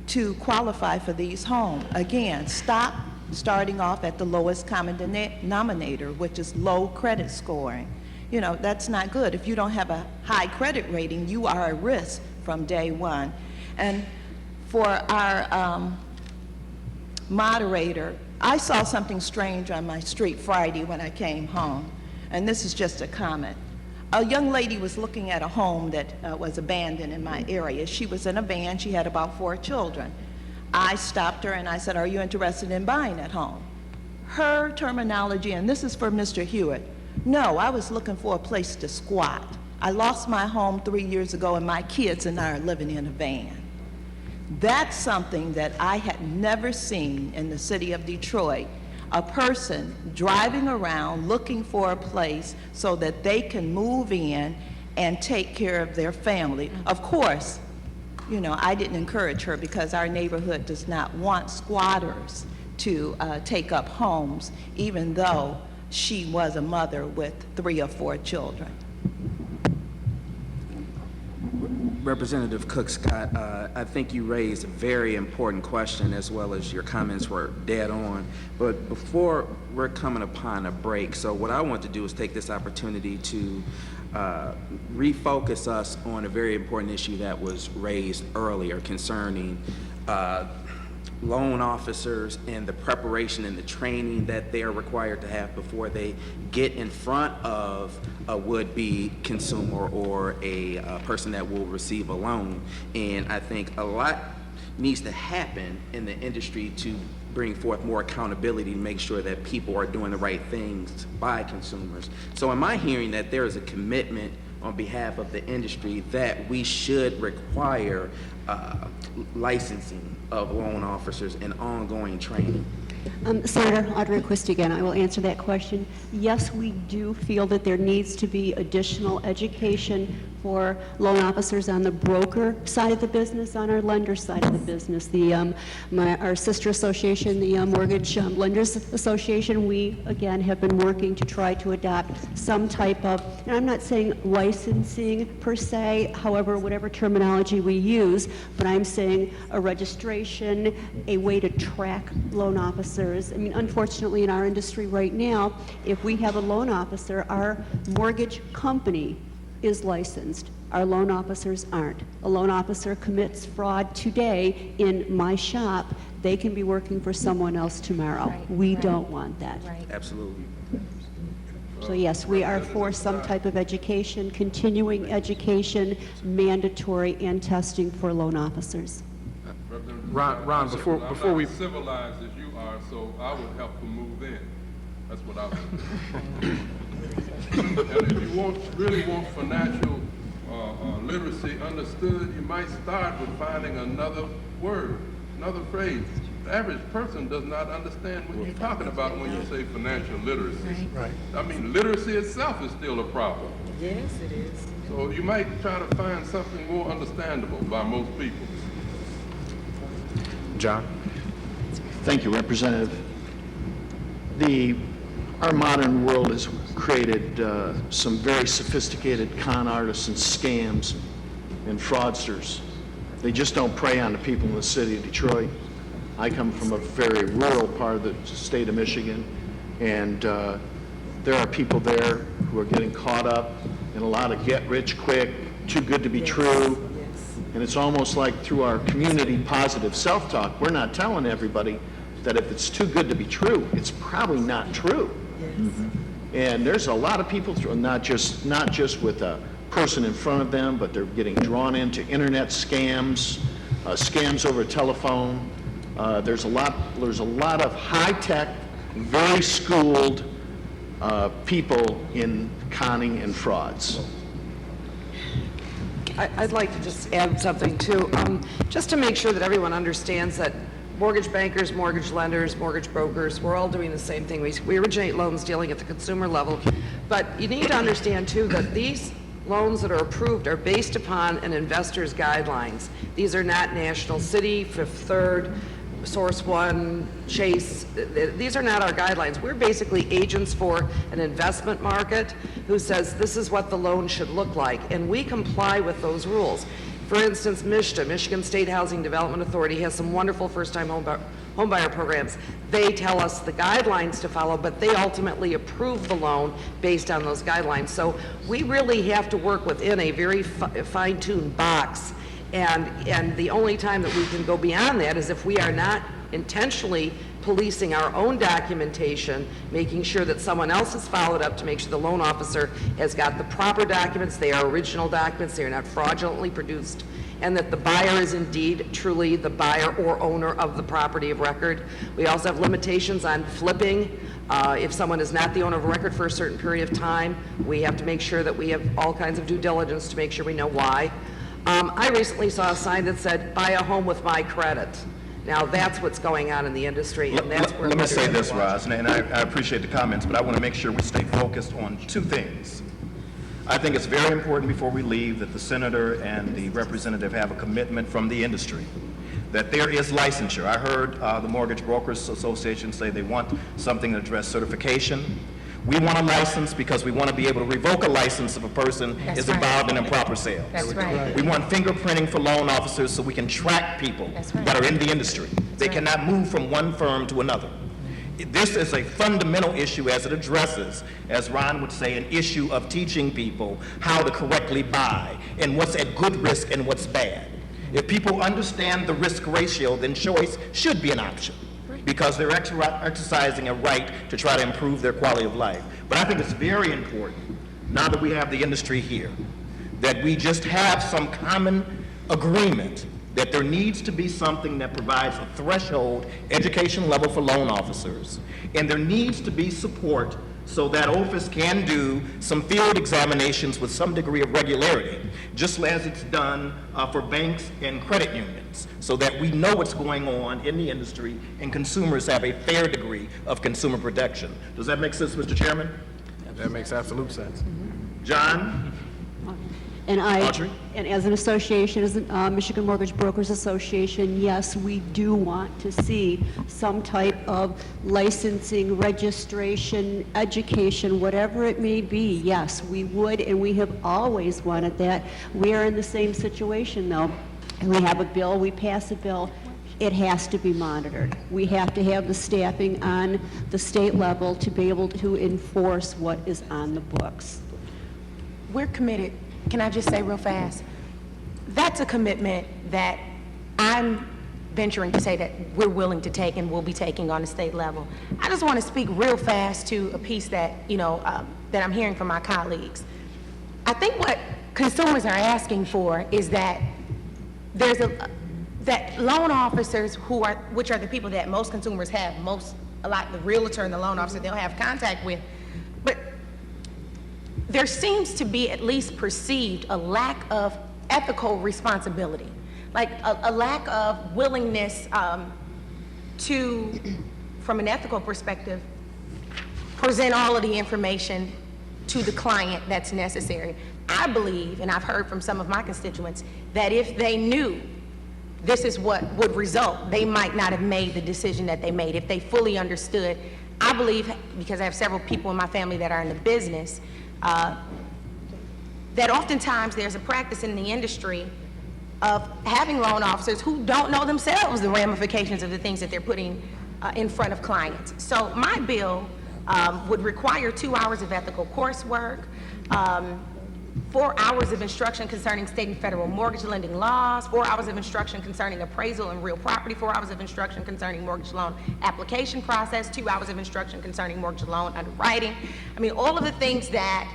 to qualify for these homes. Again, stop starting off at the lowest common denominator, which is low credit scoring. You know, that's not good. If you don't have a high credit rating, you are at risk from day one. And for our moderator, I saw something strange on my street Friday when I came home, and this is just a comment. A young lady was looking at a home that was abandoned in my area. She was in a van. She had about 4 children. I stopped her and I said, "Are you interested in buying that home?" Her terminology, and this is for Mr. Hewitt, "No, I was looking for a place to squat. I lost my home 3 years ago and my kids and I are living in a van." That's something that I had never seen in the city of Detroit, a person driving around looking for a place so that they can move in and take care of their family. Of course, you know, I didn't encourage her because our neighborhood does not want squatters to take up homes, even though she was a mother with 3 or 4 children. Representative Cook Scott, I think you raised a very important question, as well as your comments were dead on. But before we're coming upon a break, so what I want to do is take this opportunity to refocus us on a very important issue that was raised earlier concerning loan officers and the preparation and the training that they are required to have before they get in front of a would-be consumer or a person that will receive a loan. And I think a lot needs to happen in the industry to bring forth more accountability to make sure that people are doing the right things by consumers. So am I hearing that there is a commitment on behalf of the industry that we should require licensing of loan officers and ongoing training? Senator Audrey Christie again, I will answer that question. Yes, we do feel that there needs to be additional education for loan officers on the broker side of the business, on our lender side of the business. Our sister association, the Mortgage Lenders Association, we again have been working to try to adopt some type of, and I'm not saying licensing per se, however, whatever terminology we use, but I'm saying a registration, a way to track loan officers officers, I mean, unfortunately in our industry right now, if we have a loan officer, our mortgage company is licensed. Our loan officers aren't. A loan officer commits fraud today in my shop, they can be working for someone else tomorrow. We don't want that. Absolutely. So yes, we are for some type of education, continuing education, mandatory, and testing for loan officers. Ron, before we... I'm not as civilized as you are, so I would help them move in. That's what I would do. And if you really want financial literacy understood, you might start with finding another word, another phrase. The average person does not understand what you're talking about when you say financial literacy. Right. I mean, literacy itself is still a problem. Yes, it is. So you might try to find something more understandable by most people. John? Thank you, Representative. Our modern world has created some very sophisticated con artists and scams and fraudsters. They just don't prey on the people in the city of Detroit. I come from a very rural part of the state of Michigan, and there are people there who are getting caught up in a lot of get-rich-quick, too good to be true. And it's almost like through our community positive self-talk, we're not telling everybody that if it's too good to be true, it's probably not true. And there's a lot of people, not just with a person in front of them, but they're getting drawn into internet scams, scams over telephone. There's a lot of high-tech, very schooled people in conning and frauds. I'd like to just add something too, just to make sure that everyone understands that mortgage bankers, mortgage lenders, mortgage brokers, we're all doing the same thing. We originate loans dealing at the consumer level, but you need to understand too that these loans that are approved are based upon an investor's guidelines. These are not National City, Fifth Third, Source One, Chase. These are not our guidelines. We're basically agents for an investment market who says this is what the loan should look like, and we comply with those rules. For instance, MSHDA, Michigan State Housing Development Authority, has some wonderful first-time homebuyer programs. They tell us the guidelines to follow, but they ultimately approve the loan based on those guidelines. So we really have to work within a very fine-tuned box. And the only time that we can go beyond that is if we are not intentionally policing our own documentation, making sure that someone else has followed up to make sure the loan officer has got the proper documents, they are original documents, they are not fraudulently produced, and that the buyer is indeed truly the buyer or owner of the property of record. We also have limitations on flipping. If someone is not the owner of a record for a certain period of time, we have to make sure that we have all kinds of due diligence to make sure we know why. I recently saw a sign that said, "Buy a home with my credit." Now, that's what's going on in the industry, and that's where... Let me say this, Roz, and I appreciate the comments, but I want to make sure we stay focused on two things. I think it's very important before we leave that the senator and the representative have a commitment from the industry, that there is licensure. I heard the Mortgage Brokers Association say they want something to address certification. We want a license because we want to be able to revoke a license if a person is involved in improper sales. That's right. We want fingerprinting for loan officers so we can track people that are in the industry. They cannot move from one firm to another. This is a fundamental issue as it addresses, as Ron would say, an issue of teaching people how to correctly buy and what's at good risk and what's bad. If people understand the risk ratio, then choice should be an option, because they're exercising a right to try to improve their quality of life. But I think it's very important, now that we have the industry here, that we just have some common agreement that there needs to be something that provides a threshold education level for loan officers, and there needs to be support so that office can do some field examinations with some degree of regularity, just as it's done for banks and credit unions, so that we know what's going on in the industry and consumers have a fair degree of consumer protection. Does that make sense, Mr. Chairman? That makes absolute sense. John? And Audrey? and as an association, as a Michigan Mortgage Brokers Association, yes, we do want to see some type of licensing, registration, education, whatever it may be. Yes, we would, and we have always wanted that. We are in the same situation, though. And we have a bill, we pass a bill. it has to be monitored. We have to have the staffing on the state level to be able to enforce what is on the books. We're committed. Can I just say real fast? That's a commitment that I'm venturing to say that we're willing to take and will be taking on the state level. I just want to speak real fast to a piece that, that I'm hearing from my colleagues. I think what consumers are asking for is that that loan officers which are the people that most consumers have, the realtor and the loan officer they'll have contact with, but there seems to be at least perceived a lack of ethical responsibility, like a lack of willingness to, from an ethical perspective, present all of the information to the client that's necessary. I believe, and I've heard from some of my constituents, that if they knew this is what would result, they might not have made the decision that they made. If they fully understood, I believe, because I have several people in my family that are in the business, that oftentimes there's a practice in the industry of having loan officers who don't know themselves the ramifications of the things that they're putting in front of clients. So my bill would require 2 hours of ethical coursework, 4 hours of instruction concerning state and federal mortgage lending laws, 4 hours of instruction concerning appraisal and real property, 4 hours of instruction concerning mortgage loan application process, 2 hours of instruction concerning mortgage loan underwriting. I mean, all of the things that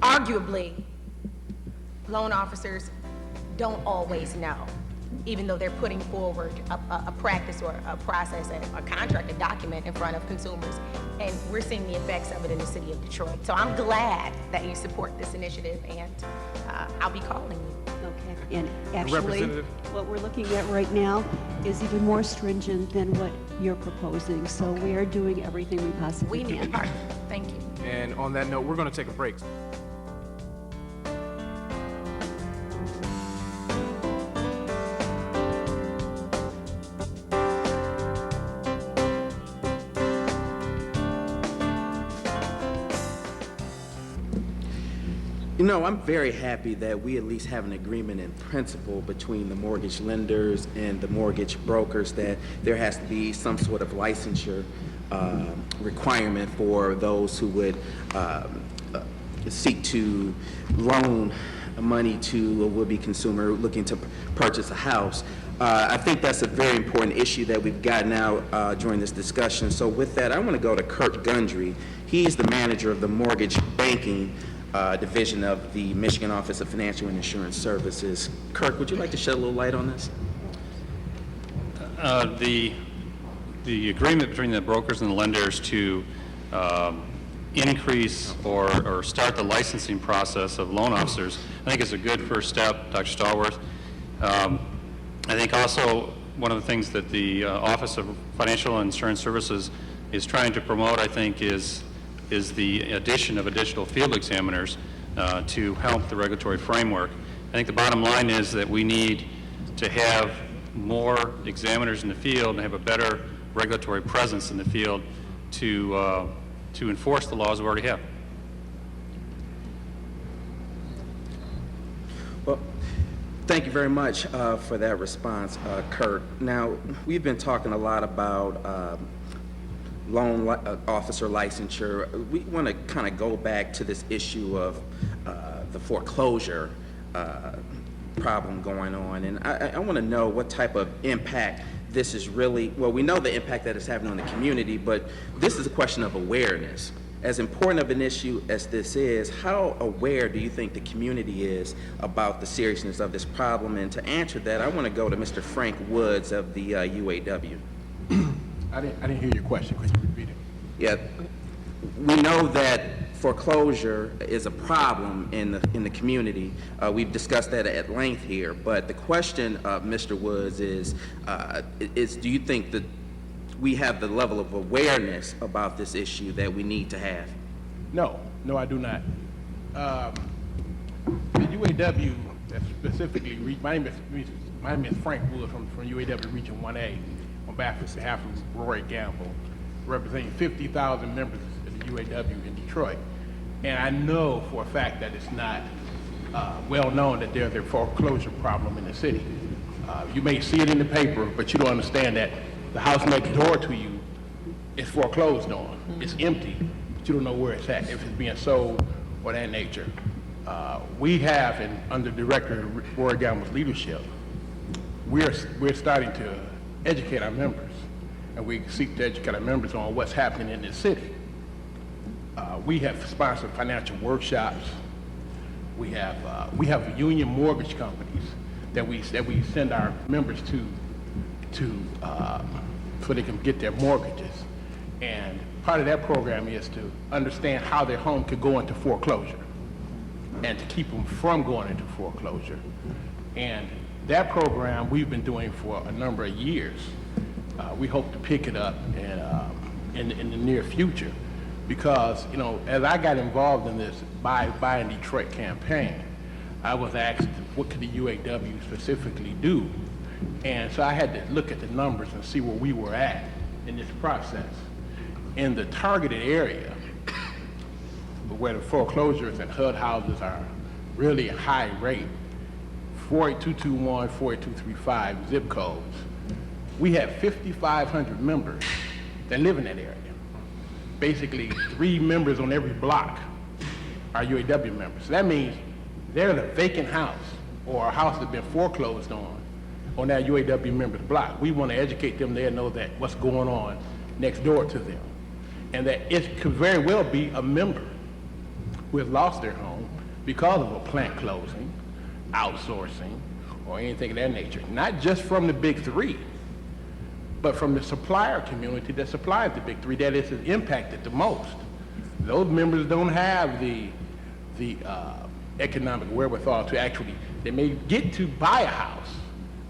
arguably loan officers don't always know, even though they're putting forward a practice or a process, a contract, a document in front of consumers. And we're seeing the effects of it in the city of Detroit. So I'm glad that you support this initiative, and I'll be calling you. Okay. And actually, what we're looking at right now is even more stringent than what you're proposing. So we are doing everything we possibly can. We need a partner. Thank you. And on that note, we're going to take a break. I'm very happy that we at least have an agreement in principle between the mortgage lenders and the mortgage brokers that there has to be some sort of licensure requirement for those who would seek to loan money to a would-be consumer looking to purchase a house. I think that's a very important issue that we've gotten out during this discussion. So with that, I want to go to Kurt Gundry. He's the manager of the mortgage banking division of the Michigan Office of Financial and Insurance Services. Kirk, would you like to shed a little light on this? The agreement between the brokers and the lenders to increase or start the licensing process of loan officers, I think is a good first step, Dr. Stallworth. I think also one of the things that the Office of Financial and Insurance Services is trying to promote, I think, is the addition of additional field examiners to help the regulatory framework. I think the bottom line is that we need to have more examiners in the field and have a better regulatory presence in the field to enforce the laws we already have. Well, thank you very much for that response, Kurt. Now, we've been talking a lot about loan officer licensure. We want to kind of go back to this issue of the foreclosure problem going on, and I want to know what type of impact this is really, well, we know the impact that it's having on the community, but this is a question of awareness. As important of an issue as this is, how aware do you think the community is about the seriousness of this problem? And to answer that, I want to go to Mr. Frank Woods of the UAW. I didn't hear your question. Could you repeat it? Yeah, we know that foreclosure is a problem in the community. We've discussed that at length here. But the question, Mr. Woods, is do you think that we have the level of awareness about this issue that we need to have? No, I do not. The UAW specifically, my name is Frank Woods from UAW Region 1A. On behalf of Roy Gamble, representing 50,000 members of the UAW in Detroit. And I know for a fact that it's not well known that there's a foreclosure problem in the city. You may see it in the paper, but you don't understand that the house next door to you is foreclosed on. It's empty, but you don't know where it's at, if it's being sold or that nature. We have, under Director Roy Gamble's leadership, we're starting to educate our members, and we seek to educate our members on what's happening in this city. We have sponsored financial workshops. We have union mortgage companies that we send our members to so they can get their mortgages. And part of that program is to understand how their home could go into foreclosure and to keep them from going into foreclosure. And that program we've been doing for a number of years. We hope to pick it up in the near future, because, you know, as I got involved in this Buy in Detroit campaign, I was asked what could the UAW specifically do, and so I had to look at the numbers and see where we were at in this process. In the targeted area, where the foreclosures and HUD houses are really a high rate, 48221, 48235 zip codes, we have 5,500 members that live in that area. Basically, 3 members on every block are UAW members. So that means there's a vacant house or a house that's been foreclosed on that UAW member's block. We want to educate them there, know that what's going on next door to them, and that it could very well be a member who has lost their home because of a plant closing, outsourcing, or anything of that nature. Not just from the big 3, but from the supplier community that supplies the big 3 that is impacted the most. Those members don't have the economic wherewithal to actually, they may get to buy a house,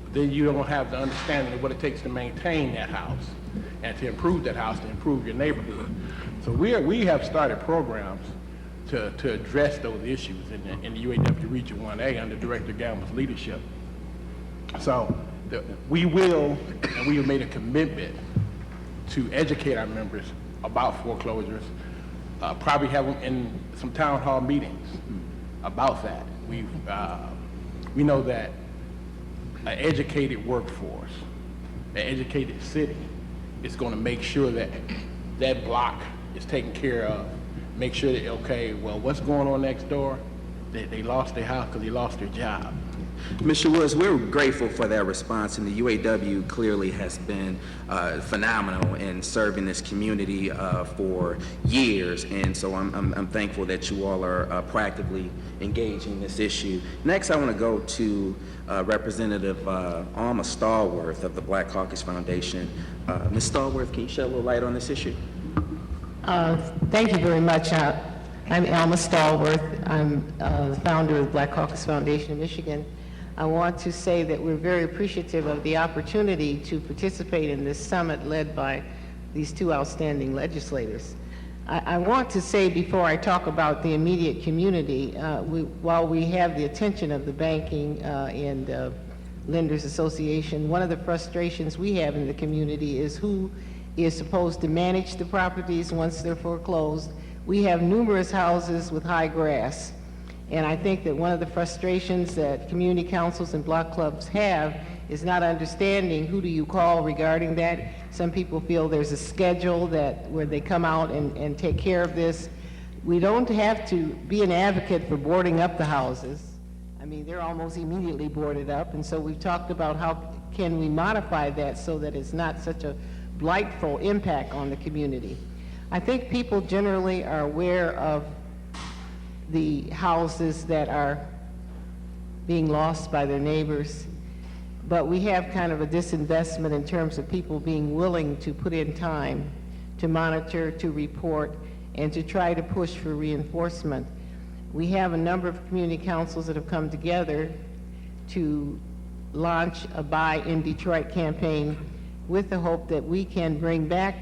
but then you don't have the understanding of what it takes to maintain that house and to improve that house, to improve your neighborhood. So we have started programs to address those issues in the UAW Region 1A under Director Gamble's leadership. So we will, and we have made a commitment to educate our members about foreclosures, probably have them in some town hall meetings about that. We know that an educated workforce, an educated city is going to make sure that that block is taken care of, make sure that, okay, well, what's going on next door? They lost their house because they lost their job. Mr. Woods, we're grateful for that response, and the UAW clearly has been phenomenal in serving this community for years, and so I'm thankful that you all are proactively engaging this issue. Next, I want to go to Representative Alma Stallworth of the Black Caucus Foundation. Ms. Stallworth, can you shed a little light on this issue? Thank you very much. I'm Alma Stallworth. I'm the founder of the Black Caucus Foundation of Michigan. I want to say that we're very appreciative of the opportunity to participate in this summit led by these 2 outstanding legislators. I want to say, before I talk about the immediate community, while we have the attention of the Banking and Lenders Association, one of the frustrations we have in the community is who is supposed to manage the properties once they're foreclosed. We have numerous houses with high grass, and I think that one of the frustrations that community councils and block clubs have is not understanding who do you call regarding that. Some people feel there's a schedule where they come out and take care of this. We don't have to be an advocate for boarding up the houses. I mean, they're almost immediately boarded up, and so we've talked about how can we modify that so that it's not such a blightful impact on the community. I think people generally are aware of the houses that are being lost by their neighbors, but we have kind of a disinvestment in terms of people being willing to put in time to monitor, to report, and to try to push for reinforcement. We have a number of community councils that have come together to launch a Buy in Detroit campaign with the hope that we can bring back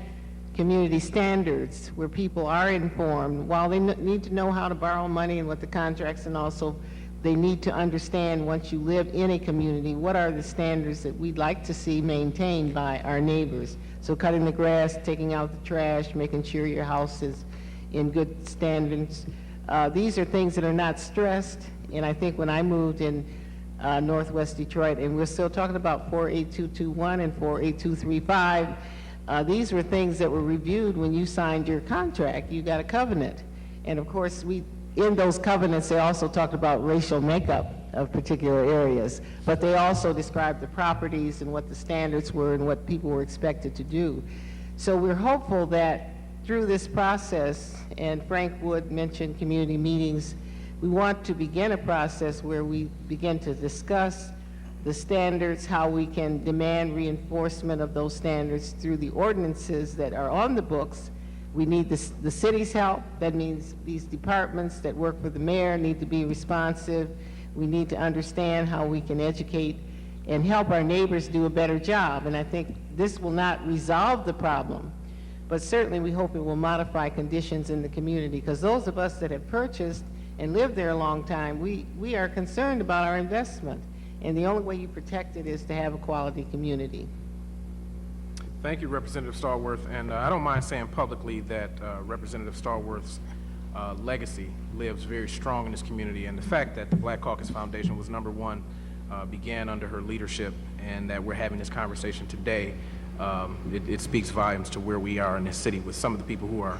community standards where people are informed. While they need to know how to borrow money and what the contracts, and also they need to understand, once you live in a community, what are the standards that we'd like to see maintained by our neighbors. So cutting the grass, taking out the trash, making sure your house is in good standards. These are things that are not stressed, and I think when I moved in Northwest Detroit, and we're still talking about 48221 and 48235. These were things that were reviewed when you signed your contract. You got a covenant. And of course, in those covenants, they also talked about racial makeup of particular areas, but they also described the properties and what the standards were and what people were expected to do. So we're hopeful that through this process, and Frank Wood mentioned community meetings, we want to begin a process where we begin to discuss the standards, how we can demand reinforcement of those standards through the ordinances that are on the books. We need the city's help. That means these departments that work for the mayor need to be responsive. We need to understand how we can educate and help our neighbors do a better job. And I think this will not resolve the problem, but certainly we hope it will modify conditions in the community, because those of us that have purchased and lived there a long time, we are concerned about our investment. And the only way you protect it is to have a quality community. Thank you, Representative Stallworth. And I don't mind saying publicly that Representative Stallworth's legacy lives very strong in this community. And the fact that the Black Caucus Foundation was #1 began under her leadership, and that we're having this conversation today, it speaks volumes to where we are in this city with some of the people who are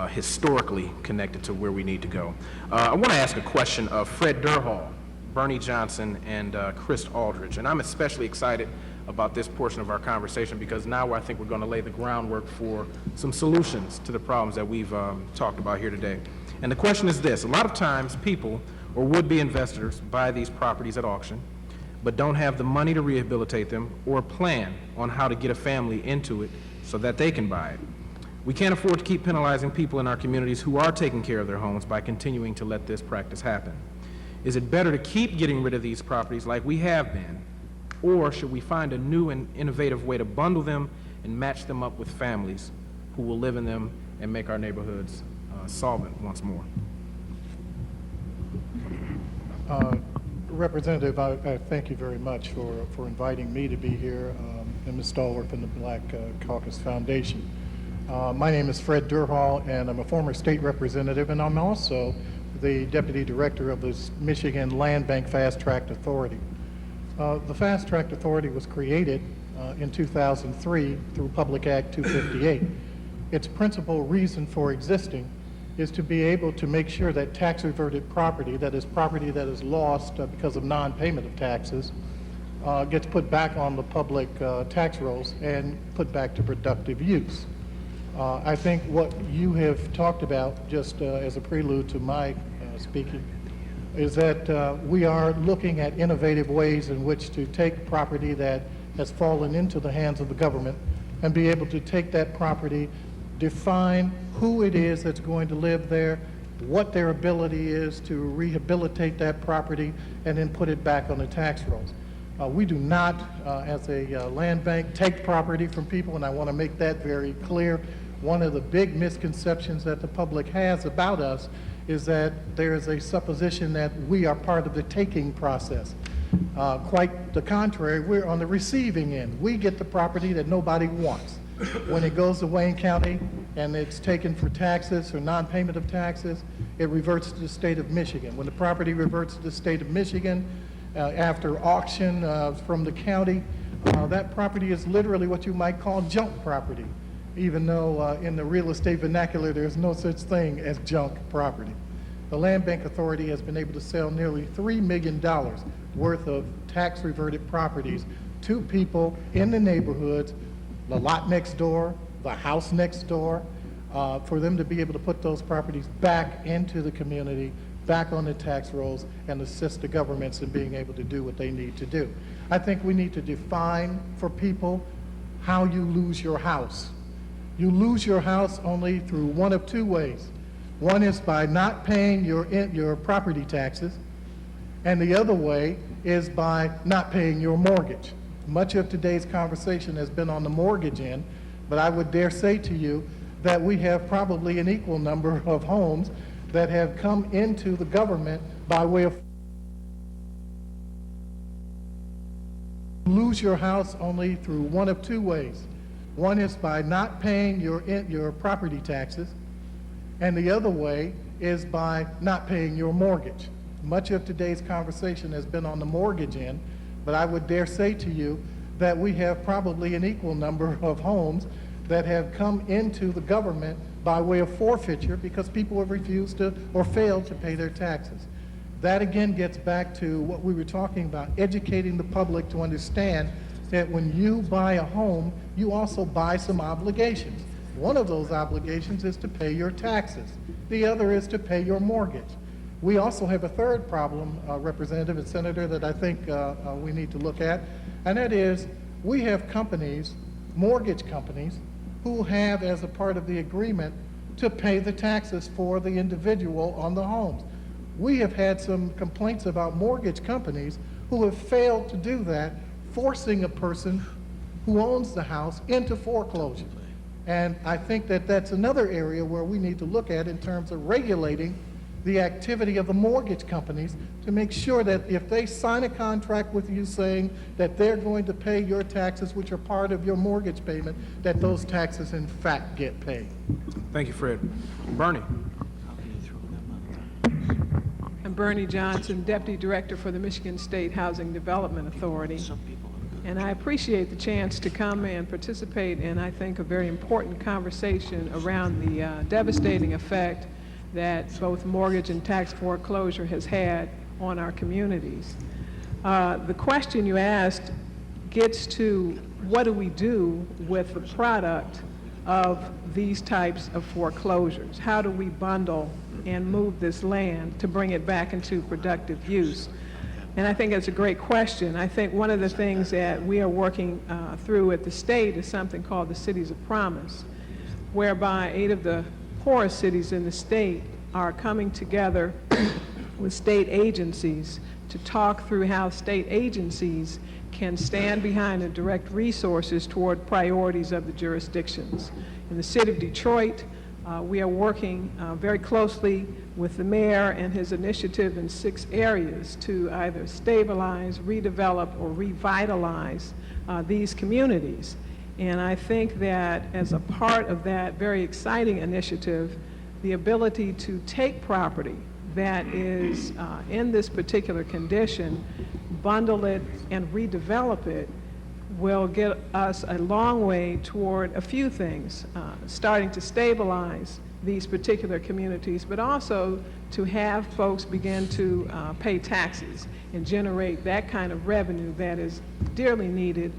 historically connected to where we need to go. I want to ask a question of Fred Durhall, Bernie Johnson, and Chris Aldridge. And I'm especially excited about this portion of our conversation because now I think we're going to lay the groundwork for some solutions to the problems that we've talked about here today. And the question is this: a lot of times people or would-be investors buy these properties at auction, but don't have the money to rehabilitate them or plan on how to get a family into it so that they can buy it. We can't afford to keep penalizing people in our communities who are taking care of their homes by continuing to let this practice happen. Is it better to keep getting rid of these properties like we have been, or should we find a new and innovative way to bundle them and match them up with families who will live in them and make our neighborhoods solvent once more? Representative, I thank you very much for inviting me to be here, and Ms. Stallworth and the Black Caucus Foundation. My name is Fred Durhall, and I'm a former state representative, and I'm also the Deputy Director of the Michigan Land Bank Fast Track Authority. The Fast Track Authority was created in 2003 through Public Act 258. Its principal reason for existing is to be able to make sure that tax-reverted property, that is property that is lost because of non-payment of taxes, gets put back on the public tax rolls and put back to productive use. I think what you have talked about, just as a prelude to my speaking, is that we are looking at innovative ways in which to take property that has fallen into the hands of the government and be able to take that property, define who it is that's going to live there, what their ability is to rehabilitate that property, and then put it back on the tax rolls. We do not, as a land bank, take property from people, and I want to make that very clear. One of the big misconceptions that the public has about us is that there is a supposition that we are part of the taking process. Quite the contrary, we're on the receiving end. We get the property that nobody wants. When it goes to Wayne County and it's taken for taxes or non-payment of taxes, it reverts to the state of Michigan. When the property reverts to the state of Michigan, after auction from the county, that property is literally what you might call junk property, even though in the real estate vernacular there's no such thing as junk property. The Land Bank Authority has been able to sell nearly $3 million worth of tax-reverted properties to people in the neighborhoods, the lot next door, the house next door, for them to be able to put those properties back into the community, back on the tax rolls, and assist the governments in being able to do what they need to do. I think we need to define for people how you lose your house. You lose your house only through one of two ways. One is by not paying your property taxes, and the other way is by not paying your mortgage. Much of today's conversation has been on the mortgage end, but I would dare say to you that we have probably an equal number of homes that have come into the government by way of lose your house only through one of two ways. One is by not paying your property taxes, and the other way is by not paying your mortgage. much of today's conversation has been on the mortgage end, but I would dare say to you that we have probably an equal number of homes that have come into the government by way of forfeiture because people have refused to or failed to pay their taxes. That again gets back to what we were talking about, educating the public to understand that when you buy a home, you also buy some obligations. One of those obligations is to pay your taxes. The other is to pay your mortgage. We also have a third problem, Representative and Senator, that I think we need to look at, and that is we have companies, mortgage companies, who have as a part of the agreement to pay the taxes for the individual on the homes. We have had some complaints about mortgage companies who have failed to do that, forcing a person who owns the house into foreclosure. And I think that that's another area where we need to look at in terms of regulating the activity of the mortgage companies to make sure that if they sign a contract with you saying that they're going to pay your taxes, which are part of your mortgage payment, that those taxes in fact get paid. Thank you, Fred. Bernie. I'm Bernie Johnson, Deputy Director for the Michigan State Housing Development Authority. And I appreciate the chance to come and participate in, I think, a very important conversation around the devastating effect that both mortgage and tax foreclosure has had on our communities. The question you asked gets to what do we do with the product of these types of foreclosures? How do we bundle and move this land to bring it back into productive use? And I think that's a great question. I think one of the things that we are working through at the state is something called the Cities of Promise, whereby 8 of the poorest cities in the state are coming together with state agencies to talk through how state agencies can stand behind and direct resources toward priorities of the jurisdictions. In the city of Detroit, we are working very closely with the mayor and his initiative in 6 areas to either stabilize, redevelop, or revitalize these communities. And I think that as a part of that very exciting initiative, the ability to take property that is in this particular condition, bundle it, and redevelop it will get us a long way toward a few things, starting to stabilize these particular communities, but also to have folks begin to pay taxes and generate that kind of revenue that is dearly needed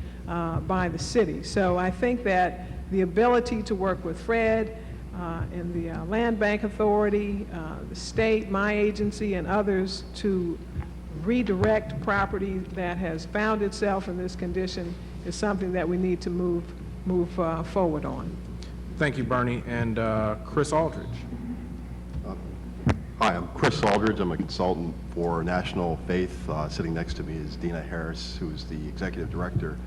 by the city. So I think that the ability to work with Fred and the Land Bank Authority, the state, my agency, and others to redirect property that has found itself in this condition is something that we need to move forward on. Thank you, Bernie. And Chris Aldridge. Hi, I'm Chris Aldridge. I'm a consultant for National Faith. Sitting next to me is Dina Harris, who's the executive director.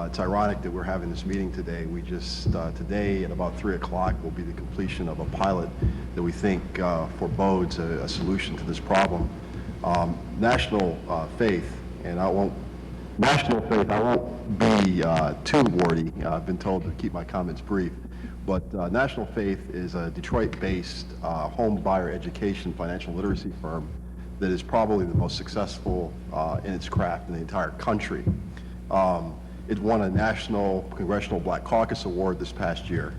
It's ironic that we're having this meeting today. We just, today at about 3 o'clock will be the completion of a pilot that we think forebodes a solution to this problem. National Faith, and I won't be too wordy. I've been told to keep my comments brief. But National Faith is a Detroit-based home buyer education financial literacy firm that is probably the most successful in its craft in the entire country. It won a National Congressional Black Caucus Award this past year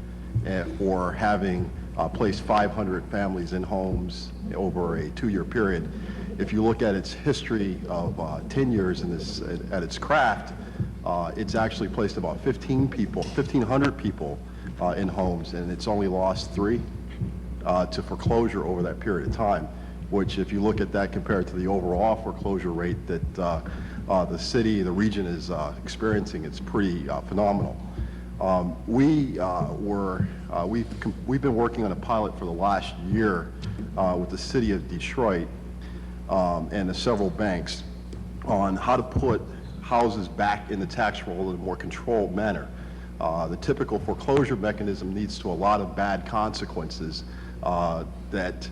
for having placed 500 families in homes over a 2-year period. If you look at its history of 10 years in this, at its craft, it's actually placed about 1,500 people in homes, and it's only lost 3 to foreclosure over that period of time, which if you look at that compared to the overall foreclosure rate that the city, the region is experiencing, it's pretty phenomenal. We've been working on a pilot for the last year with the city of Detroit and the several banks on how to put houses back in the tax roll in a more controlled manner. The typical foreclosure mechanism leads to a lot of bad consequences that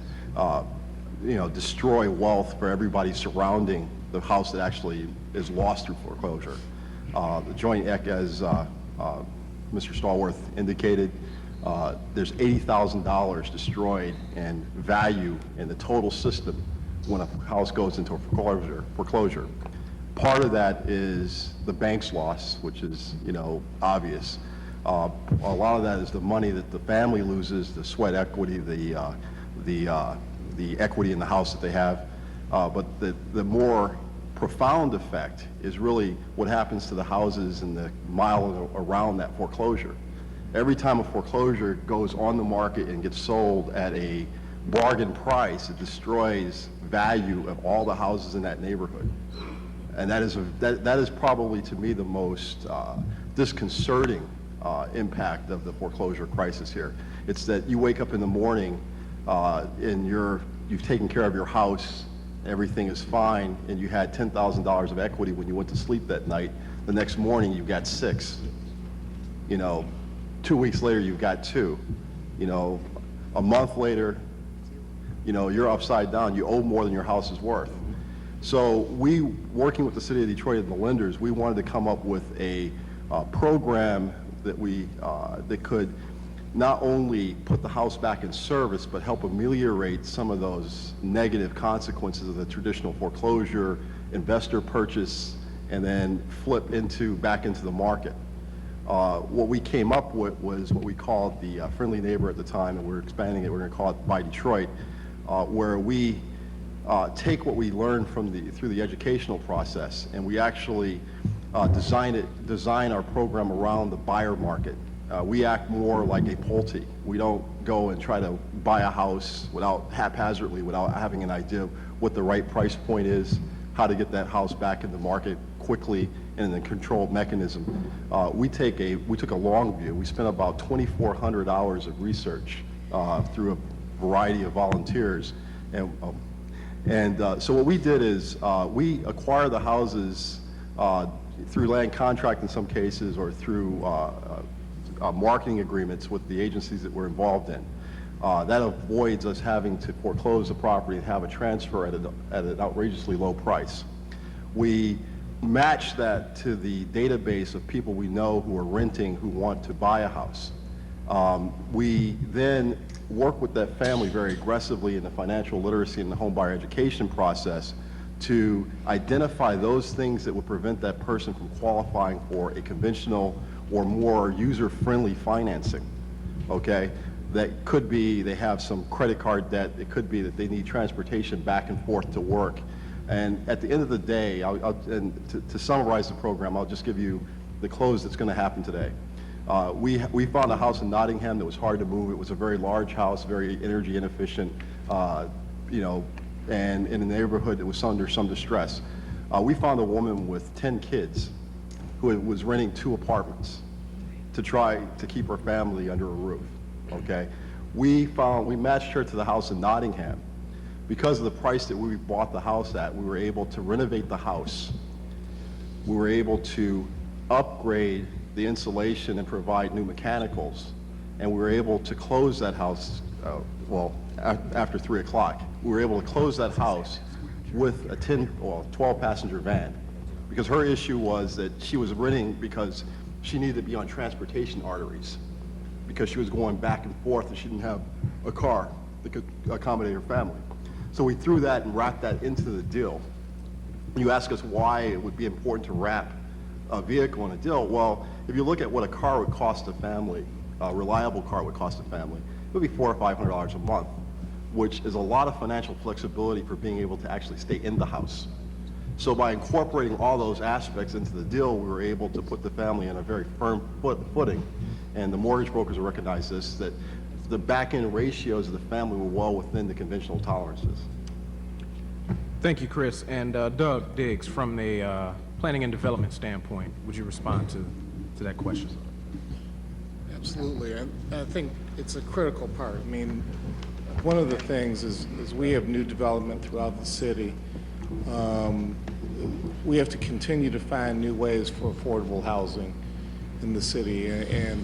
destroy wealth for everybody surrounding the house that actually is lost through foreclosure. The joint as Mr. Stallworth indicated, there's $80,000 destroyed in value in the total system when a house goes into a foreclosure. Part of that is the bank's loss, which is, obvious. A lot of that is the money that the family loses, the sweat equity, the equity in the house that they have. But the more profound effect is really what happens to the houses in the mile around that foreclosure. Every time a foreclosure goes on the market and gets sold at a bargain price, it destroys value of all the houses in that neighborhood. And that is probably, to me, the most disconcerting impact of the foreclosure crisis here. It's that you wake up in the morning and you've taken care of your house, everything is fine, and you had $10,000 of equity when you went to sleep that night. The next morning, you've got 6. 2 weeks later, you've got 2. A month later, you're upside down. You owe more than your house is worth. So we, working with the City of Detroit and the lenders, we wanted to come up with a program that could not only put the house back in service, but help ameliorate some of those negative consequences of the traditional foreclosure, investor purchase, and then flip back into the market. What we came up with was what we called the Friendly Neighbor at the time, and we're expanding it. We're going to call it By Detroit, where we take what we learned through the educational process, and we actually design our program around the buyer market. We act more like a Pulte. We don't go and try to buy a house haphazardly without having an idea of what the right price point is, how to get that house back in the market quickly and in a controlled mechanism. We took a long view. We spent about 2,400 hours of research through a variety of volunteers. So what we did is we acquire the houses through land contract in some cases, or through marketing agreements with the agencies that we're involved in. That avoids us having to foreclose the property and have a transfer at an outrageously low price. We match that to the database of people we know who are renting, who want to buy a house. We then work with that family very aggressively in the financial literacy and the home buyer education process to identify those things that would prevent that person from qualifying for a conventional or more user-friendly financing, okay? That could be they have some credit card debt. It could be that they need transportation back and forth to work. And at the end of the day, to summarize the program, I'll just give you the close that's going to happen today. We found a house in Nottingham that was hard to move. It was a very large house, very energy inefficient, and in a neighborhood that was under some distress. We found a woman with 10 kids who was renting 2 apartments to try to keep her family under a roof, okay? We matched her to the house in Nottingham. Because of the price that we bought the house at, we were able to renovate the house. We were able to upgrade the insulation and provide new mechanicals, and we were able to close that house, after 3 o'clock. We were able to close that house with a 12 passenger van, because her issue was that she was renting because she needed to be on transportation arteries, because she was going back and forth and she didn't have a car that could accommodate her family. So we threw that and wrapped that into the deal. You ask us why it would be important to wrap a vehicle in a deal. Well, if you look at what a car would cost a family, a reliable car would cost a family, it would be $400 or $500 a month, which is a lot of financial flexibility for being able to actually stay in the house. So by incorporating all those aspects into the deal, we were able to put the family in a very firm footing. And the mortgage brokers recognize this, that the back-end ratios of the family were well within the conventional tolerances. Thank you, Chris. And Doug Diggs, from the planning and development standpoint, would you respond to that question? Absolutely. I think it's a critical part. I mean, one of the things is we have new development throughout the city. We have to continue to find new ways for affordable housing in the city, and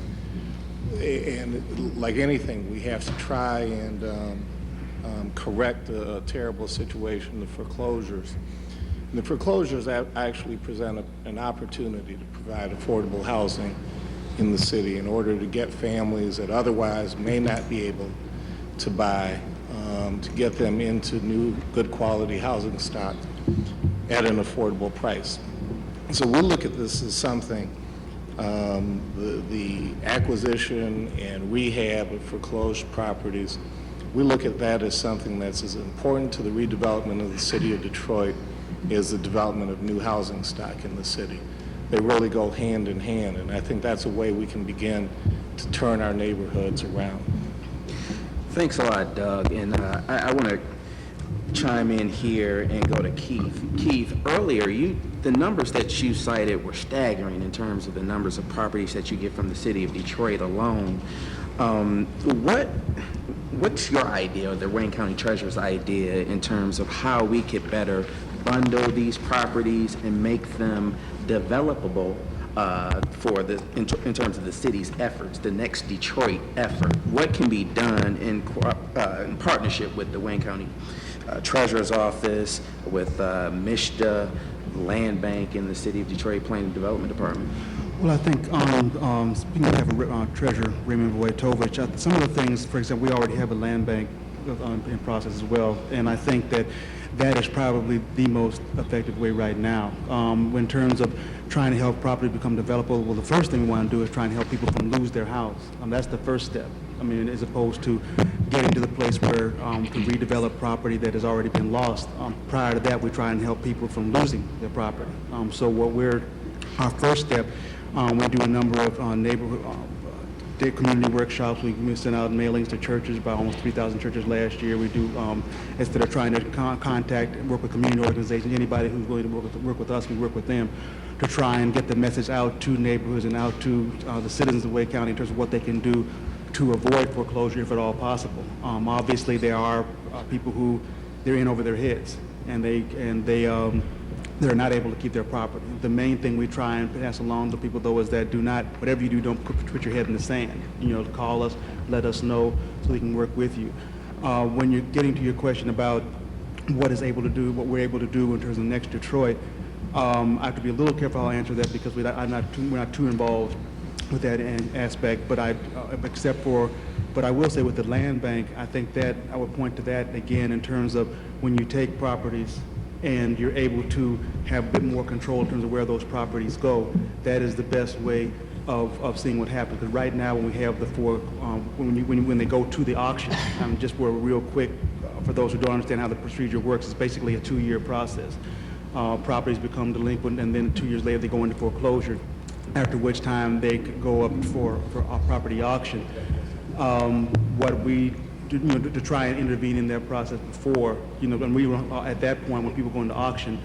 like anything, we have to try and correct a terrible situation, the foreclosures. And the foreclosures actually present an opportunity to provide affordable housing in the city in order to get families that otherwise may not be able to buy to get them into new, good quality housing stock at an affordable price. So we look at this as something, the acquisition and rehab of foreclosed properties, we look at that as something that's as important to the redevelopment of the city of Detroit as the development of new housing stock in the city. They really go hand in hand, and I think that's a way we can begin to turn our neighborhoods around. Thanks a lot, Doug. And I want to chime in here and go to Keith. Keith, earlier, the numbers that you cited were staggering in terms of the numbers of properties that you get from the city of Detroit alone. What's your idea, or the Wayne County Treasurer's idea, in terms of how we could better bundle these properties and make them developable in terms of the city's efforts, the next Detroit effort? What can be done in partnership with the Wayne County Treasurer's Office, with MISHDA, Land Bank, and the City of Detroit Planning and Development Department? Well, I think, speaking of Treasurer Raymond Vojtovich, some of the things, for example, we already have a land bank in process as well, and I think that is probably the most effective way right now. In terms of trying to help property become developable, well, the first thing we want to do is try and help people from lose their house. That's the first step. I mean, as opposed to getting to the place where to redevelop property that has already been lost. Prior to that, we try and help people from losing their property. So our first step, we do a number of neighborhood community workshops. We sent out mailings to churches, about almost 3,000 churches last year. We do, instead of trying to contact and work with community organizations, anybody who's willing to work with us, we work with them to try and get the message out to neighborhoods and out to the citizens of Wayne County in terms of what they can do to avoid foreclosure if at all possible. Obviously, there are people who they're in over their heads, and they're not able to keep their property. The main thing we try and pass along to people, though, is that whatever you do, don't put your head in the sand. Call us, let us know, so we can work with you. When you're getting to your question about what we're able to do in terms of Next Detroit, I have to be a little careful how I answer that, because we're not too involved with that aspect. But I will say with the land bank, I think that I would point to that again in terms of when you take properties and you're able to have a bit more control in terms of where those properties go, that is the best way of seeing what happens. Because right now, when we have when they go to the auction, just for real quick, for those who don't understand how the procedure works, it's basically a 2-year process. Properties become delinquent, and then 2 years later they go into foreclosure, after which time they go up for a property auction. What we to try and intervene in that process before, when we were at that point, when people go into auction,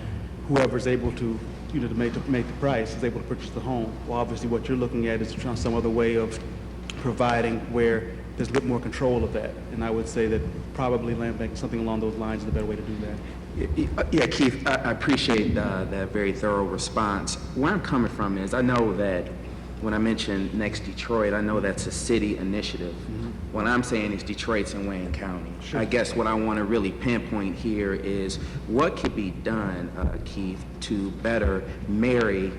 whoever's able to, to make the price is able to purchase the home. Well, obviously, what you're looking at is trying some other way of providing where there's a bit more control of that. And I would say that probably land bank, something along those lines, is a better way to do that. Yeah, Keith, I appreciate that very thorough response. Where I'm coming from is, I know that when I mention Next Detroit, I know that's a city initiative. What I'm saying is Detroit's in Wayne County. Sure. I guess what I want to really pinpoint here is what could be done, Keith, to better marry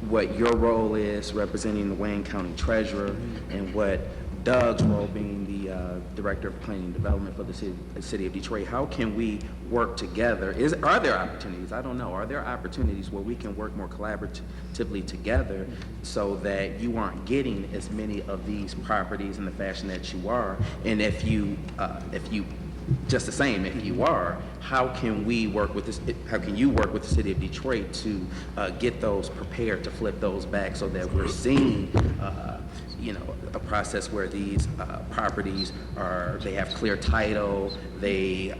what your role is representing the Wayne County Treasurer and what Doug's role being the Director of Planning and Development for the city of Detroit. How can we work together? Are there opportunities? I don't know. Are there opportunities where we can work more collaboratively together so that you aren't getting as many of these properties in the fashion that you are? And if you just the same, if you are, how can we work with this? How can you work with the city of Detroit to get those prepared to flip those back so that we're seeing a process where these properties they have clear title, they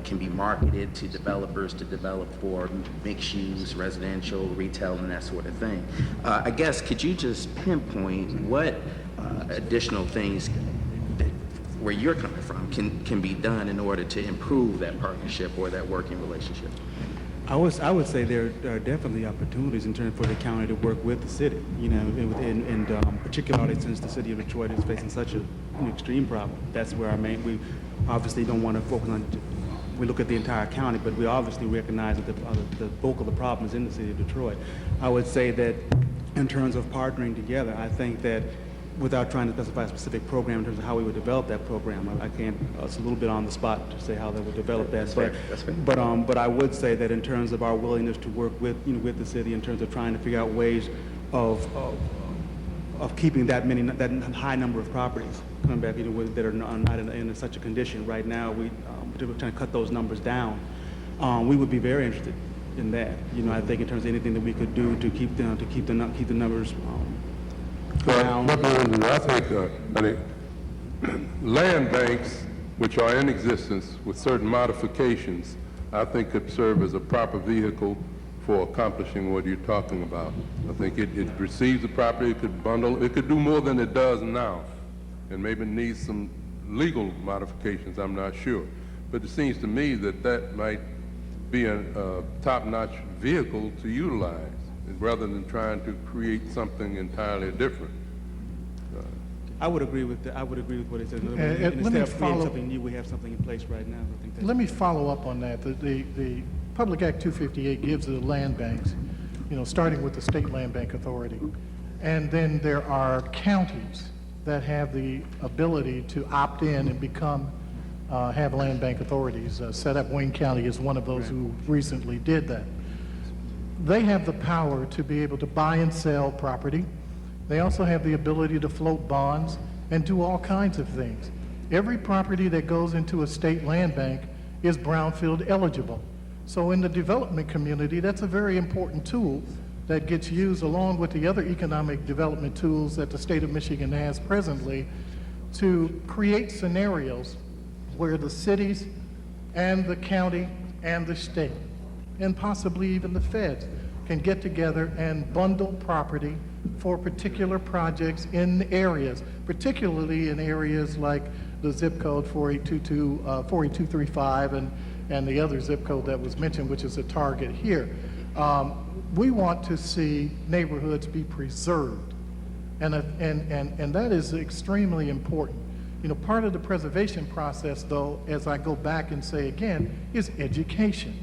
can be marketed to developers to develop for mixed use, residential, retail, and that sort of thing. I guess, could you just pinpoint what additional things where you're coming from can be done in order to improve that partnership or that working relationship? I would say there are definitely opportunities in terms for the county to work with the city, and particularly since the city of Detroit is facing such an extreme problem. That's where we obviously don't want to focus on, we look at the entire county, but we obviously recognize that the bulk of the problem is in the city of Detroit. I would say that in terms of partnering together, I think that without trying to specify a specific program in terms of how we would develop that program. I can't, it's a little bit on the spot to say how they would develop that. That's fair. But I would say that in terms of our willingness to work with, with the city in terms of trying to figure out ways of keeping that high number of properties coming back, that are not in such a condition right now, we're trying to cut those numbers down. We would be very interested in that. I think in terms of anything that we could do to keep the numbers down. Representative, I think land banks, which are in existence with certain modifications, I think could serve as a proper vehicle for accomplishing what you're talking about. I think it receives the property, it could bundle, it could do more than it does now, and maybe needs some legal modifications, I'm not sure. But it seems to me that might be a top-notch vehicle to utilize, rather than trying to create something entirely different. I would agree with that. I would agree with what he said. Let me follow. Something new, we have something in place right now. I think Let me follow up on that. The Public Act 258 gives the land banks, starting with the State Land Bank Authority, and then there are counties that have the ability to opt in and become have land bank authorities set up. Wayne County is one of those who recently did that. They have the power to be able to buy and sell property. They also have the ability to float bonds and do all kinds of things. Every property that goes into a state land bank is brownfield eligible. So in the development community, that's a very important tool that gets used along with the other economic development tools that the state of Michigan has presently to create scenarios where the cities and the county and the state and possibly even the feds can get together and bundle property for particular projects in areas, particularly in areas like the zip code 48235 and the other zip code that was mentioned, which is a target here. We want to see neighborhoods be preserved, and that is extremely important. Part of the preservation process, though, as I go back and say again, is education.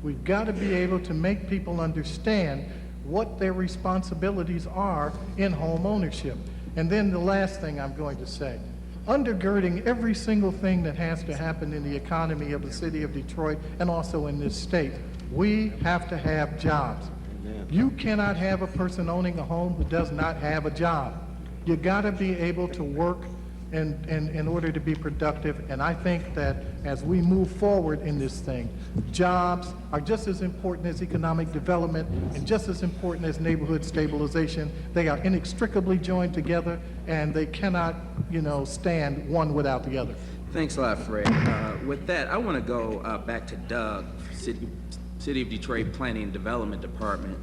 We've got to be able to make people understand what their responsibilities are in home ownership. And then the last thing I'm going to say, undergirding every single thing that has to happen in the economy of the city of Detroit and also in this state, we have to have jobs. You cannot have a person owning a home who does not have a job. You got to be able to work in order to be productive. And I think that as we move forward in this thing, jobs are just as important as economic development and just as important as neighborhood stabilization. They are inextricably joined together, and they cannot, stand one without the other. Thanks a lot, Fred. With that, I want to go back to Doug, City of Detroit Planning and Development Department.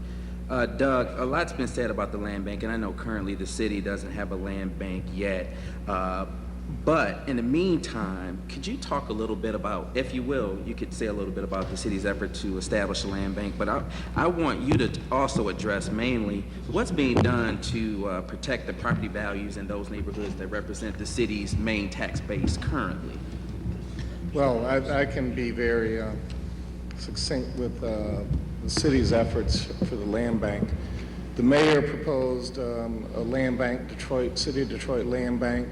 Doug, a lot's been said about the land bank, and I know currently the city doesn't have a land bank yet. But in the meantime, could you talk a little bit about, if you will, you could say a little bit about the city's effort to establish a land bank, but I want you to also address mainly what's being done to protect the property values in those neighborhoods that represent the city's main tax base currently. Well, I can be very succinct with the city's efforts for the land bank. The mayor proposed a land bank, City of Detroit Land Bank,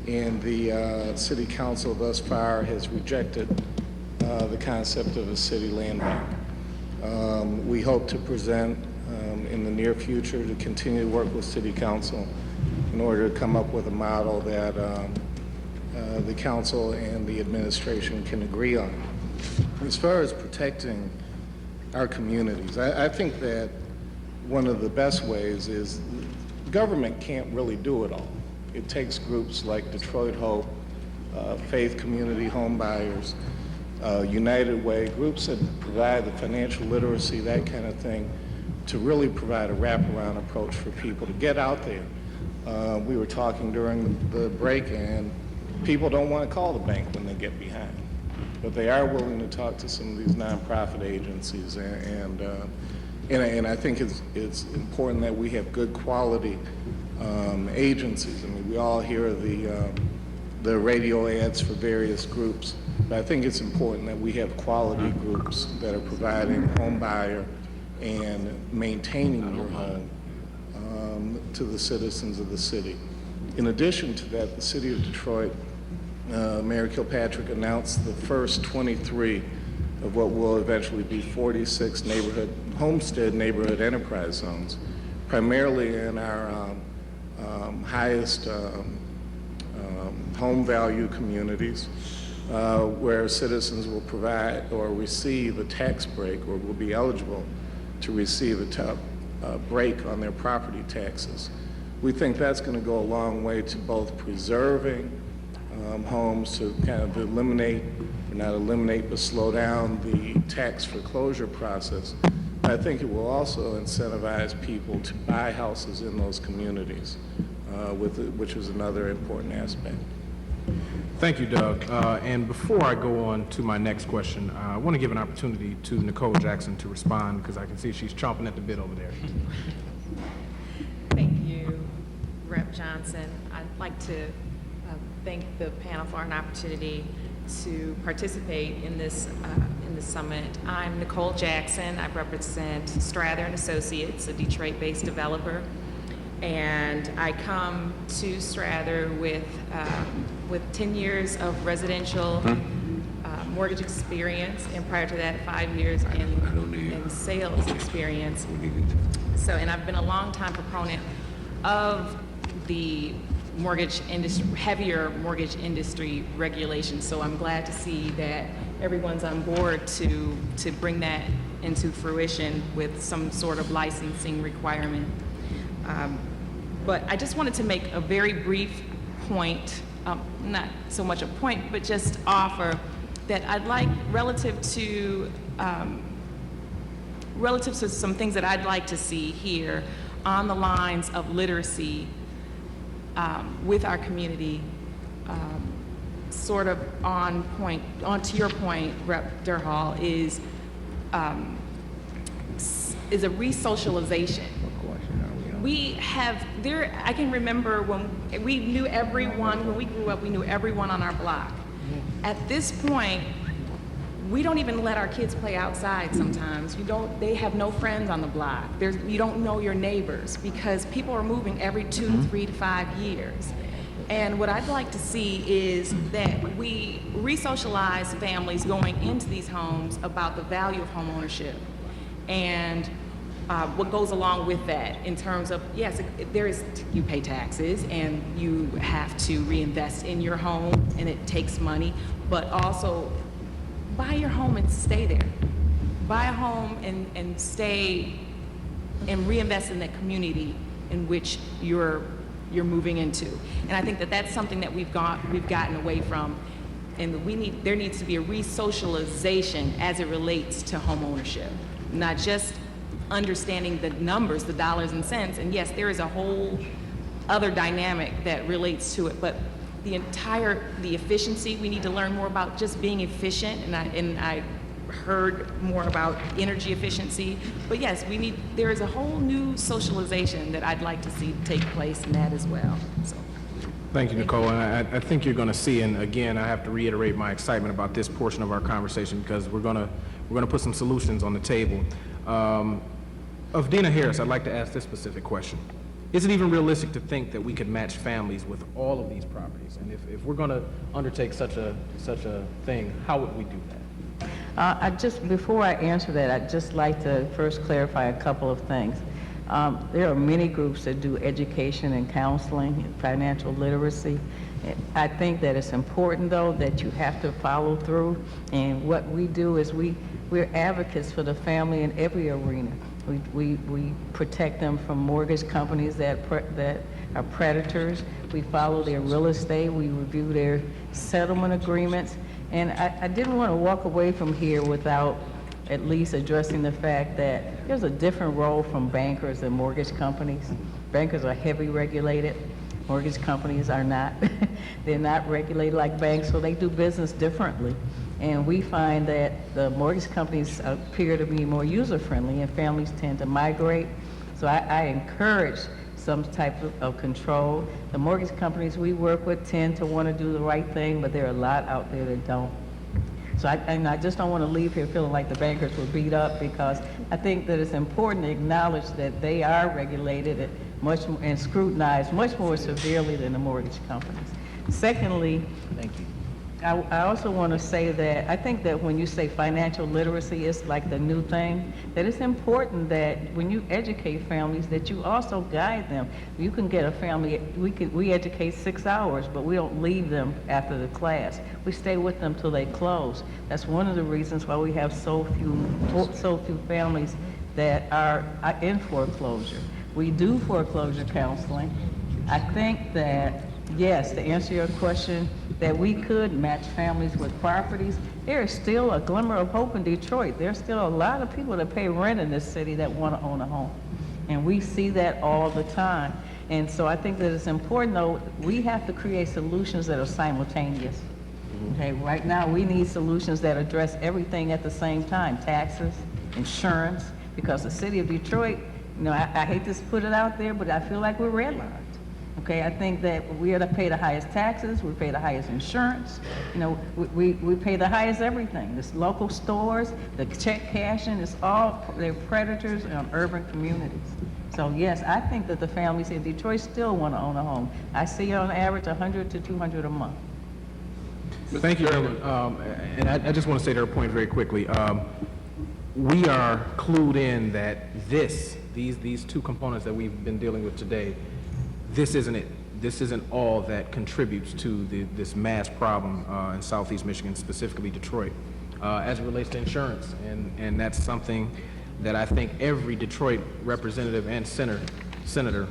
and the city council thus far has rejected the concept of a city land bank. We hope to present in the near future to continue to work with city council in order to come up with a model that the council and the administration can agree on. As far as protecting our communities, I think that one of the best ways is government can't really do it all. It takes groups like Detroit Hope, Faith Community Home Buyers, United Way, groups that provide the financial literacy, that kind of thing, to really provide a wraparound approach for people to get out there. We were talking during the break, and people don't want to call the bank when they get behind. But they are willing to talk to some of these nonprofit agencies, and I think it's important that we have good quality agencies. I mean, we all hear the radio ads for various groups, but I think it's important that we have quality groups that are providing home buyer and maintaining your home to the citizens of the city. In addition to that, the City of Detroit, Mayor Kilpatrick announced the first 23 of what will eventually be 46 homestead neighborhood enterprise zones, primarily in our highest home value communities, where citizens will provide or receive a tax break or will be eligible to receive a break on their property taxes. We think that's going to go a long way to both preserving homes, to kind of eliminate, or not eliminate, but slow down the tax foreclosure process. I think it will also incentivize people to buy houses in those communities, which is another important aspect. Thank you, Doug. And before I go on to my next question, I want to give an opportunity to Nicole Jackson to respond, because I can see she's chomping at the bit over there. Thank you, Rep. Johnson. I'd like to thank the panel for an opportunity to participate in this summit. I'm Nicole Jackson. I represent Strather and Associates, a Detroit-based developer, and I come to Strather with 10 years of residential mortgage experience, and prior to that, 5 years in sales experience. So, and I've been a long-time proponent of the mortgage industry, heavier mortgage industry regulation. So I'm glad to see that everyone's on board to bring that into fruition with some sort of licensing requirement. But I just wanted to make a very brief point, not so much a point, but just offer that I'd like, relative to some things that I'd like to see here on the lines of literacy with our community, sort of on to your point, Rep. Durhal, is a re-socialization. We have, I can remember when we knew everyone, when we grew up, we knew everyone on our block. At this point, we don't even let our kids play outside sometimes. They have no friends on the block. You don't know your neighbors because people are moving every 2, 3 to 5 years. And what I'd like to see is that we re-socialize families going into these homes about the value of home ownership and what goes along with that in terms of, yes, you pay taxes and you have to reinvest in your home and it takes money, but also buy your home and stay there. Buy a home and stay and reinvest in that community in which you're moving into. And I think that that's something that we've gotten away from, and there needs to be a re-socialization as it relates to home ownership, not just understanding the numbers, the dollars and cents. And yes, there is a whole other dynamic that relates to it, but the efficiency, we need to learn more about just being efficient, and I heard more about energy efficiency. But yes, there is a whole new socialization that I'd like to see take place in that as well. So. Thank you, Nicole. And I think you're going to see, and again, I have to reiterate my excitement about this portion of our conversation because we're going to put some solutions on the table. Of Dina Harris, I'd like to ask this specific question. Is it even realistic to think that we could match families with all of these properties? And if we're going to undertake such a thing, how would we do that? Before I answer that, I'd just like to first clarify a couple of things. There are many groups that do education and counseling and financial literacy. I think that it's important, though, that you have to follow through. And what we do is we're advocates for the family in every arena. We protect them from mortgage companies that are predators. We follow their real estate. We review their settlement agreements. And I didn't want to walk away from here without at least addressing the fact that there's a different role from bankers and mortgage companies. Bankers are heavily regulated. Mortgage companies are not. They're not regulated like banks, so they do business differently. And we find that the mortgage companies appear to be more user-friendly and families tend to migrate. So I encourage some type of control. The mortgage companies we work with tend to want to do the right thing, but there are a lot out there that don't. So I just don't want to leave here feeling like the bankers were beat up, because I think that it's important to acknowledge that they are regulated and scrutinized much more severely than the mortgage companies. Secondly, Thank you. I also want to say that I think that when you say financial literacy is like the new thing, that it's important that when you educate families that you also guide them. You can get a family, we educate 6 hours, but we don't leave them after the class. We stay with them till they close. That's one of the reasons why we have so few families that are in foreclosure. We do foreclosure counseling. I think that, yes, to answer your question, that we could match families with properties. There is still a glimmer of hope in Detroit. There's still a lot of people that pay rent in this city that want to own a home. And we see that all the time. And so I think that it's important, though, we have to create solutions that are simultaneous. Okay, right now we need solutions that address everything at the same time, taxes, insurance, because the city of Detroit, you know, I hate to put it out there, but I feel like we're redlined. Okay, I think that we are to pay the highest taxes, we pay the highest insurance, you know, we pay the highest everything. This local stores, the check cashing, it's all, they're predators on urban communities. So yes, I think that the families in Detroit still want to own a home. I see on average 100 to 200 a month. Thank you, Chairman. And I just want to say to her point very quickly. We are clued in that these two components that we've been dealing with today, this isn't it. This isn't all that contributes to this mass problem in Southeast Michigan, specifically Detroit, as it relates to insurance. And that's something that I think every Detroit representative and senator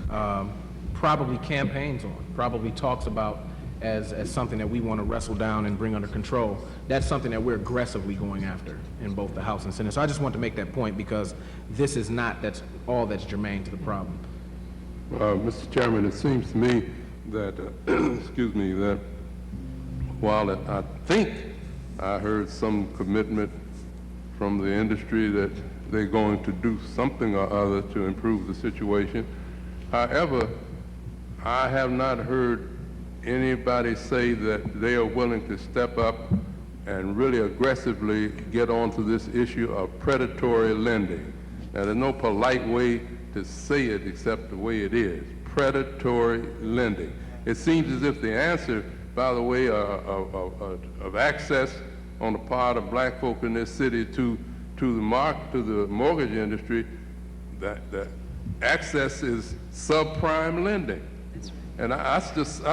probably campaigns on, probably talks about as something that we want to wrestle down and bring under control. That's something that we're aggressively going after in both the House and Senate. So I just want to make that point because this is not all that's germane to the problem. Mr. Chairman, it seems to me that, excuse me, that while I think I heard some commitment from the industry that they're going to do something or other to improve the situation, however, I have not heard anybody say that they are willing to step up and really aggressively get onto this issue of predatory lending. Now, there's no polite way to say it except the way it is, predatory lending. It seems as if the answer, by the way, of access on the part of black folk in this city to the mortgage industry, that access is subprime lending. And I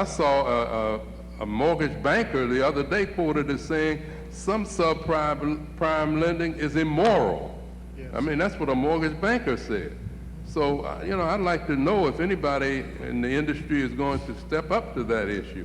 saw a mortgage banker the other day quoted as saying some subprime lending is immoral. Yes. I mean, that's what a mortgage banker said. So, you know, I'd like to know if anybody in the industry is going to step up to that issue.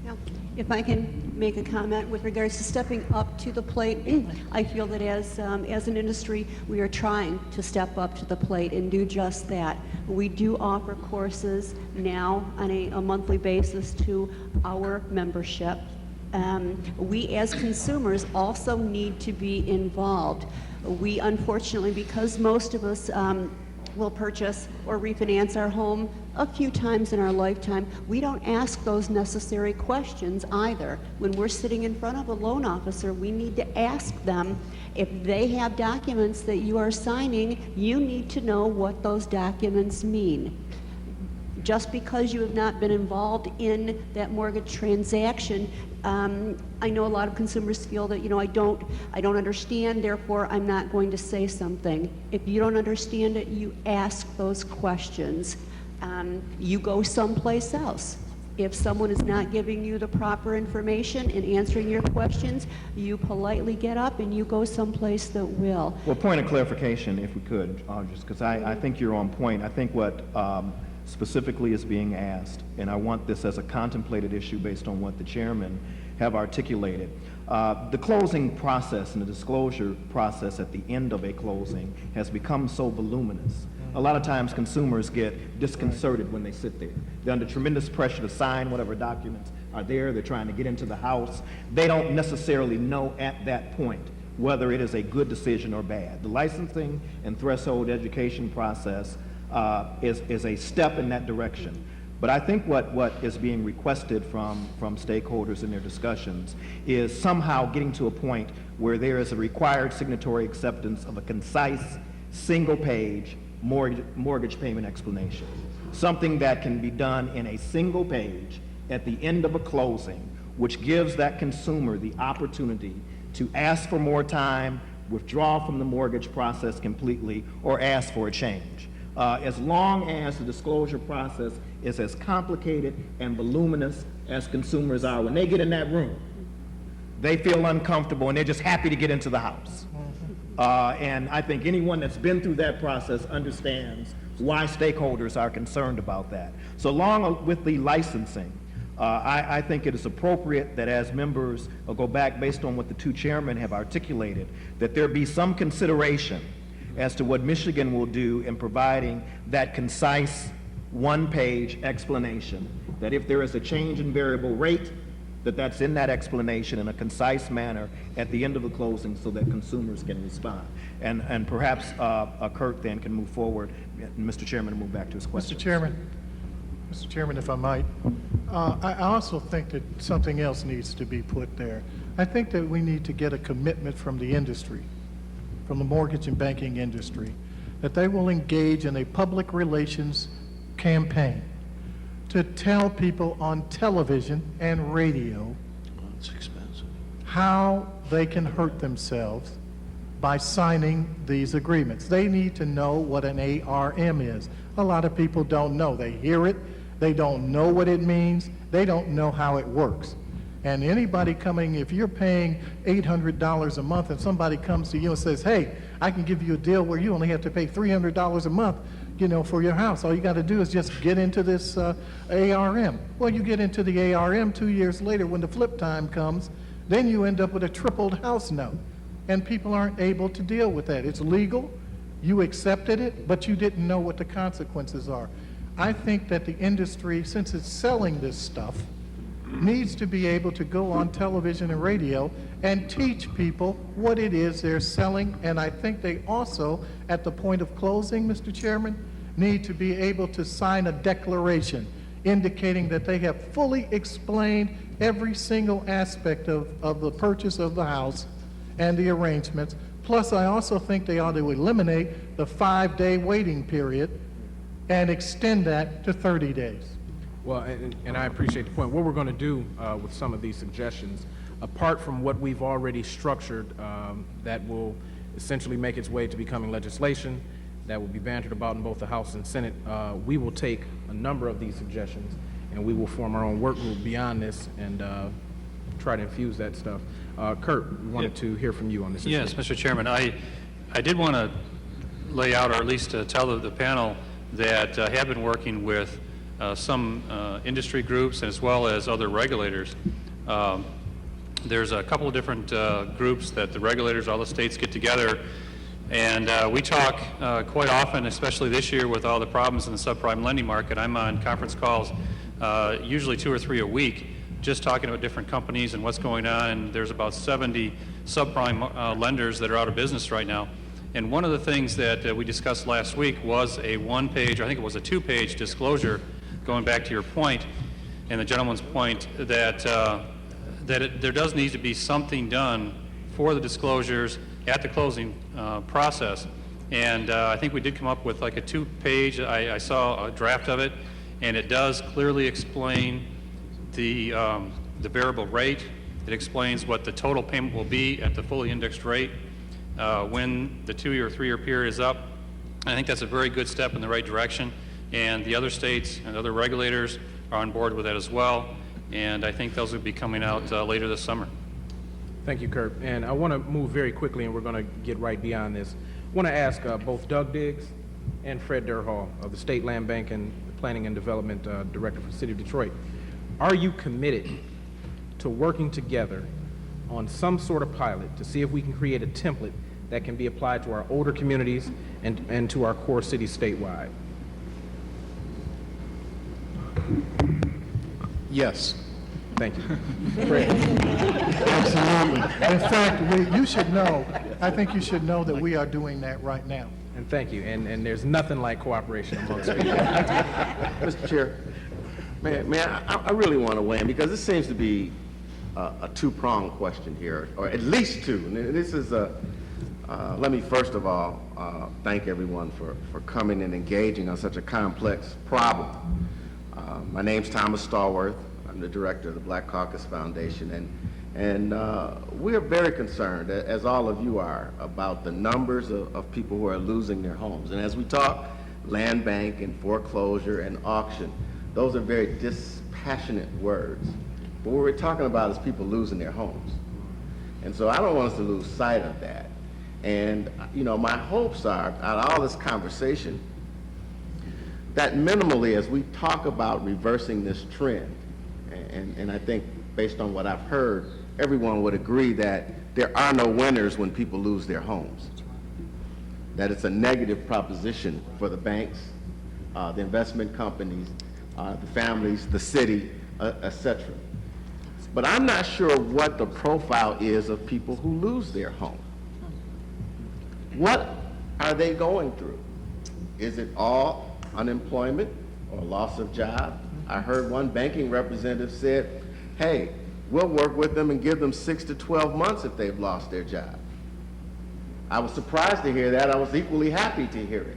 Now, if I can make a comment with regards to stepping up to the plate, I feel that as an industry, we are trying to step up to the plate and do just that. We do offer courses now on a monthly basis to our membership. We as consumers also need to be involved. We unfortunately, because most of us will purchase or refinance our home a few times in our lifetime, we don't ask those necessary questions either. When we're sitting in front of a loan officer, we need to ask them if they have documents that you are signing, you need to know what those documents mean. Just because you have not been involved in that mortgage transaction, I know a lot of consumers feel that, you know, I don't understand, therefore I'm not going to say something. If you don't understand it, you ask those questions. You go someplace else. If someone is not giving you the proper information and answering your questions, you politely get up and you go someplace that will. Well, point of clarification, if we could, just because I think you're on point. I think what specifically is being asked, and I want this as a contemplated issue based on what the chairman have articulated. The closing process and the disclosure process at the end of a closing has become so voluminous. A lot of times consumers get disconcerted when they sit there. They're under tremendous pressure to sign whatever documents are there. They're trying to get into the house. They don't necessarily know at that point whether it is a good decision or bad. The licensing and threshold education process is a step in that direction. But I think what is being requested from stakeholders in their discussions is somehow getting to a point where there is a required signatory acceptance of a concise, single-page mortgage payment explanation. Something that can be done in a single page at the end of a closing, which gives that consumer the opportunity to ask for more time, withdraw from the mortgage process completely, or ask for a change. As long as the disclosure process is as complicated and voluminous as consumers are, when they get in that room, they feel uncomfortable and they're just happy to get into the house. And I think anyone that's been through that process understands why stakeholders are concerned about that. So along with the licensing, I think it is appropriate that as members go back based on what the two chairmen have articulated, that there be some consideration as to what Michigan will do in providing that concise one-page explanation, that if there is a change in variable rate, that's in that explanation in a concise manner at the end of the closing so that consumers can respond. And perhaps Kurt then can move forward, and Mr. Chairman will move back to his question. Mr. Chairman, if I might, I also think that something else needs to be put there. I think that we need to get a commitment from the industry, from the mortgage and banking industry, that they will engage in a public relations campaign to tell people on television and radio how they can hurt themselves by signing these agreements. They need to know what an ARM is. A lot of people don't know. They hear it, they don't know what it means, they don't know how it works. And anybody coming, if you're paying $800 a month and somebody comes to you and says, hey, I can give you a deal where you only have to pay $300 a month, for your house. All you got to do is just get into this ARM. Well, you get into the ARM 2 years later when the flip time comes, then you end up with a tripled house note. And people aren't able to deal with that. It's legal, you accepted it, but you didn't know what the consequences are. I think that the industry, since it's selling this stuff, needs to be able to go on television and radio and teach people what it is they're selling. And I think they also, at the point of closing, Mr. Chairman, need to be able to sign a declaration indicating that they have fully explained every single aspect of the purchase of the house and the arrangements. Plus, I also think they ought to eliminate the 5-day waiting period and extend that to 30 days. Well, and I appreciate the point. What we're going to do with some of these suggestions, apart from what we've already structured that will essentially make its way to becoming legislation that will be bantered about in both the House and Senate, we will take a number of these suggestions and we will form our own work group beyond this and try to infuse that stuff. Kurt, we wanted to hear from you on this issue. Yes, Mr. Chairman, I did want to lay out, or at least tell the panel that I have been working with some industry groups as well as other regulators. There's a couple of different groups that the regulators, all the states get together, and we talk quite often, especially this year with all the problems in the subprime lending market. I'm on conference calls usually 2 or 3 a week, just talking about different companies and what's going on, and there's about 70 subprime lenders that are out of business right now. And one of the things that we discussed last week was a one-page, I think it was a 2-page disclosure, going back to your point and the gentleman's point, that there does need to be something done for the disclosures at the closing process. And I think we did come up with like a 2-page, I saw a draft of it, and it does clearly explain the variable rate. It explains what the total payment will be at the fully indexed rate when the 2 or 3 year period is up. I think that's a very good step in the right direction, and the other states and other regulators are on board with that as well, and I think those will be coming out later this summer. Thank you, Kurt. And I want to move very quickly, and we're going to get right beyond this. I want to ask both Doug Diggs and Fred Durhall of the State Land Bank and Planning and Development Director for the City of Detroit. Are you committed to working together on some sort of pilot to see if we can create a template that can be applied to our older communities and to our core cities statewide? Yes. Thank you. Absolutely. In fact, you should know, I think you should know that we are doing that right now. And thank you. And there's nothing like cooperation amongst people. Mr. Chair, I really want to weigh in because this seems to be a two-pronged question here, or at least two. And this is Let me first of all thank everyone for coming and engaging on such a complex problem. My name's Thomas Stallworth. I'm the director of the Black Caucus Foundation, and we are very concerned, as all of you are, about the numbers of people who are losing their homes. And as we talk land bank and foreclosure and auction, those are very dispassionate words. But what we're talking about is people losing their homes. And so I don't want us to lose sight of that. And, you know, my hopes are, out of all this conversation, that minimally, as we talk about reversing this trend, and I think based on what I've heard, everyone would agree that there are no winners when people lose their homes. That it's a negative proposition for the banks, the investment companies, the families, the city, etc. But I'm not sure what the profile is of people who lose their home. What are they going through? Is it all unemployment or loss of job? I heard one banking representative said, hey, we'll work with them and give them 6 to 12 months if they've lost their job. I was surprised to hear that. I was equally happy to hear it.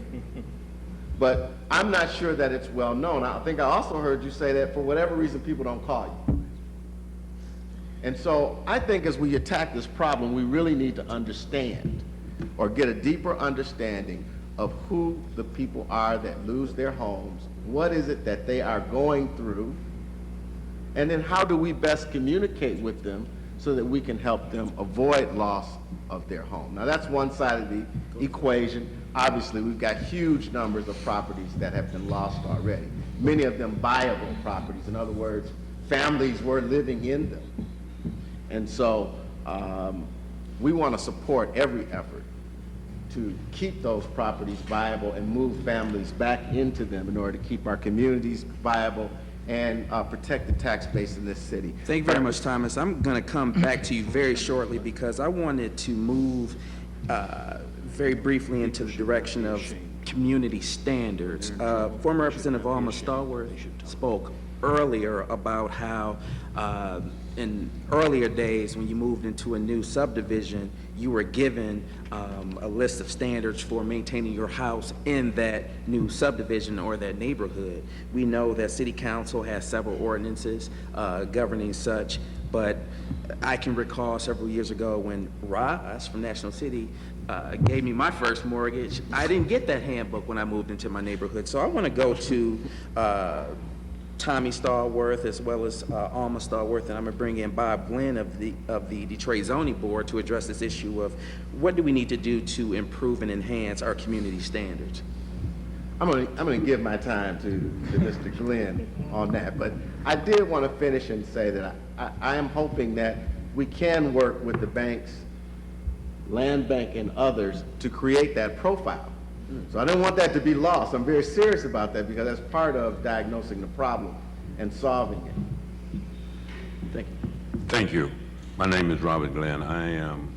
But I'm not sure that it's well known. I think I also heard you say that for whatever reason people don't call you. And so I think as we attack this problem, we really need to understand or get a deeper understanding of who the people are that lose their homes, what is it that they are going through, and then how do we best communicate with them so that we can help them avoid loss of their home. Now that's one side of the equation. Obviously we've got huge numbers of properties that have been lost already, many of them viable properties. In other words, families were living in them. And so we want to support every effort to keep those properties viable and move families back into them in order to keep our communities viable and protect the tax base in this city. Thank you very much, Thomas. I'm going to come back to you very shortly because I wanted to move very briefly into the direction of community standards. Former Representative Alma Stallworth spoke earlier about how in earlier days when you moved into a new subdivision, you were given a list of standards for maintaining your house in that new subdivision or that neighborhood. We know that City Council has several ordinances governing such, but I can recall several years ago when Ross from National City gave me my first mortgage. I didn't get that handbook when I moved into my neighborhood. So I want to go to Tommy Stallworth as well as Alma Stallworth, and I'm going to bring in Bob Glenn of the Detroit Zoning Board to address this issue of what do we need to do to improve and enhance our community standards. I'm going to give my time to Mr. Glenn on that, but I did want to finish and say that I am hoping that we can work with the banks, land bank, and others to create that profile. So I don't want that to be lost. I'm very serious about that because that's part of diagnosing the problem and solving it. Thank you. Thank you. My name is Robert Glenn. I am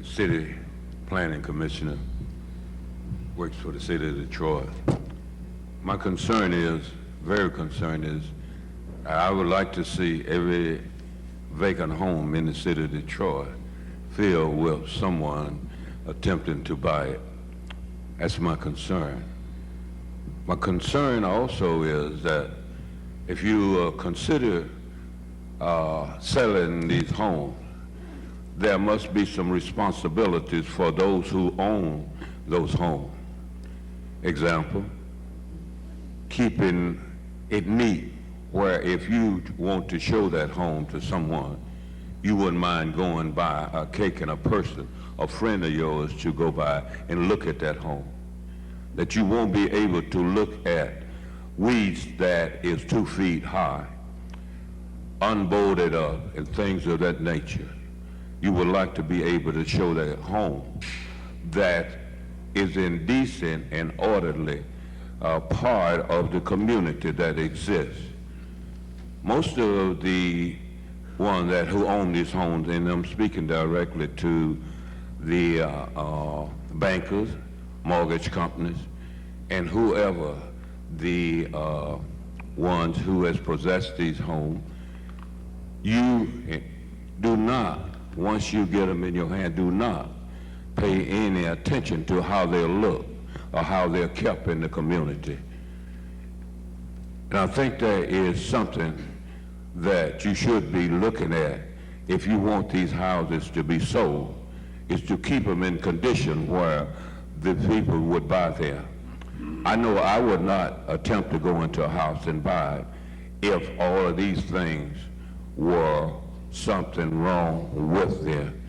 a city planning commissioner, works for the city of Detroit. My concern is, very concerned is, I would like to see every vacant home in the city of Detroit filled with someone attempting to buy it. That's my concern. My concern also is that if you consider selling these homes, there must be some responsibilities for those who own those homes. Example, keeping it neat, where if you want to show that home to someone, you wouldn't mind going by a cake and a person, a friend of yours, to go by and look at that home. That you won't be able to look at weeds that is 2 feet high, unboarded up, and things of that nature. You would like to be able to show that home that is in decent and orderly part of the community that exists. Most of the ones who own these homes, and I'm speaking directly to the bankers, mortgage companies, and whoever the ones who has possessed these homes, you do not, once you get them in your hand, do not pay any attention to how they look or how they're kept in the community. And I think there is something that you should be looking at if you want these houses to be sold, is to keep them in condition where the people would buy them. I know I would not attempt to go into a house and buy it if all of these things were something wrong with them.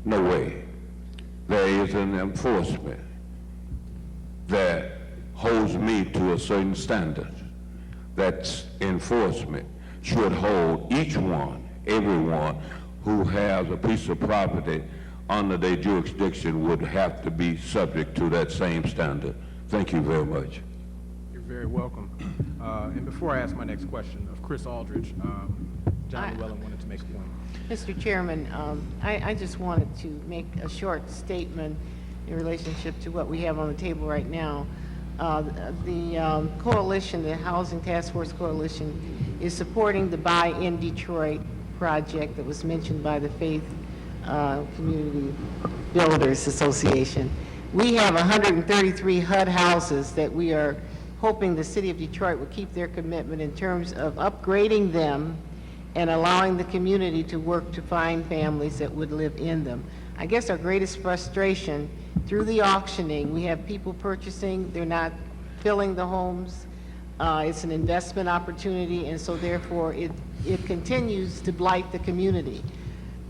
No way. There is an enforcement that holds me to a certain standard. That enforcement should hold each one, everyone who has a piece of property under their jurisdiction would have to be subject to that same standard. Thank you very much. You're very welcome. And before I ask my next question of Chris Aldridge, John Llewellyn wanted to make a point. Mr. Chairman, I just wanted to make a short statement in relationship to what we have on the table right now. The coalition, the Housing Task Force Coalition, is supporting the Buy in Detroit project that was mentioned by the Faith Community Builders Association. We have 133 HUD houses that we are hoping the city of Detroit will keep their commitment in terms of upgrading them and allowing the community to work to find families that would live in them. I guess our greatest frustration through the auctioning, we have people purchasing, they're not filling the homes. It's an investment opportunity, and so therefore it continues to blight the community.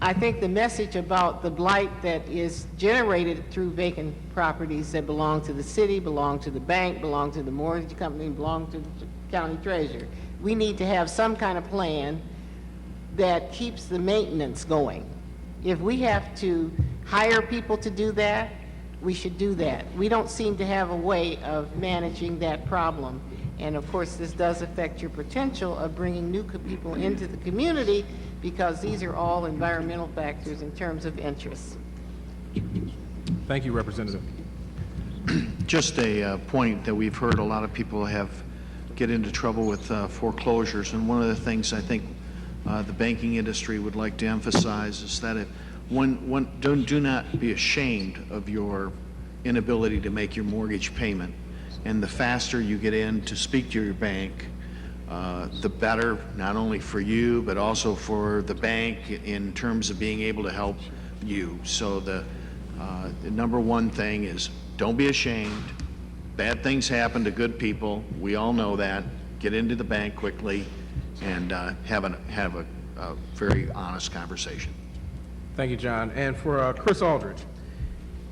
I think the message about the blight that is generated through vacant properties that belong to the city, belong to the bank, belong to the mortgage company, belong to the county treasurer. We need to have some kind of plan that keeps the maintenance going. If we have to hire people to do that, we should do that. We don't seem to have a way of managing that problem. And of course, this does affect your potential of bringing new people into the community, because these are all environmental factors in terms of interest. Thank you, Representative. Just a point that we've heard a lot of people get into trouble with foreclosures, and one of the things I think the banking industry would like to emphasize is that do not be ashamed of your inability to make your mortgage payment. And the faster you get in to speak to your bank, the better, not only for you, but also for the bank in terms of being able to help you. So the number one thing is don't be ashamed. Bad things happen to good people. We all know that. Get into the bank quickly and have a very honest conversation. Thank you, John. And for Chris Aldridge,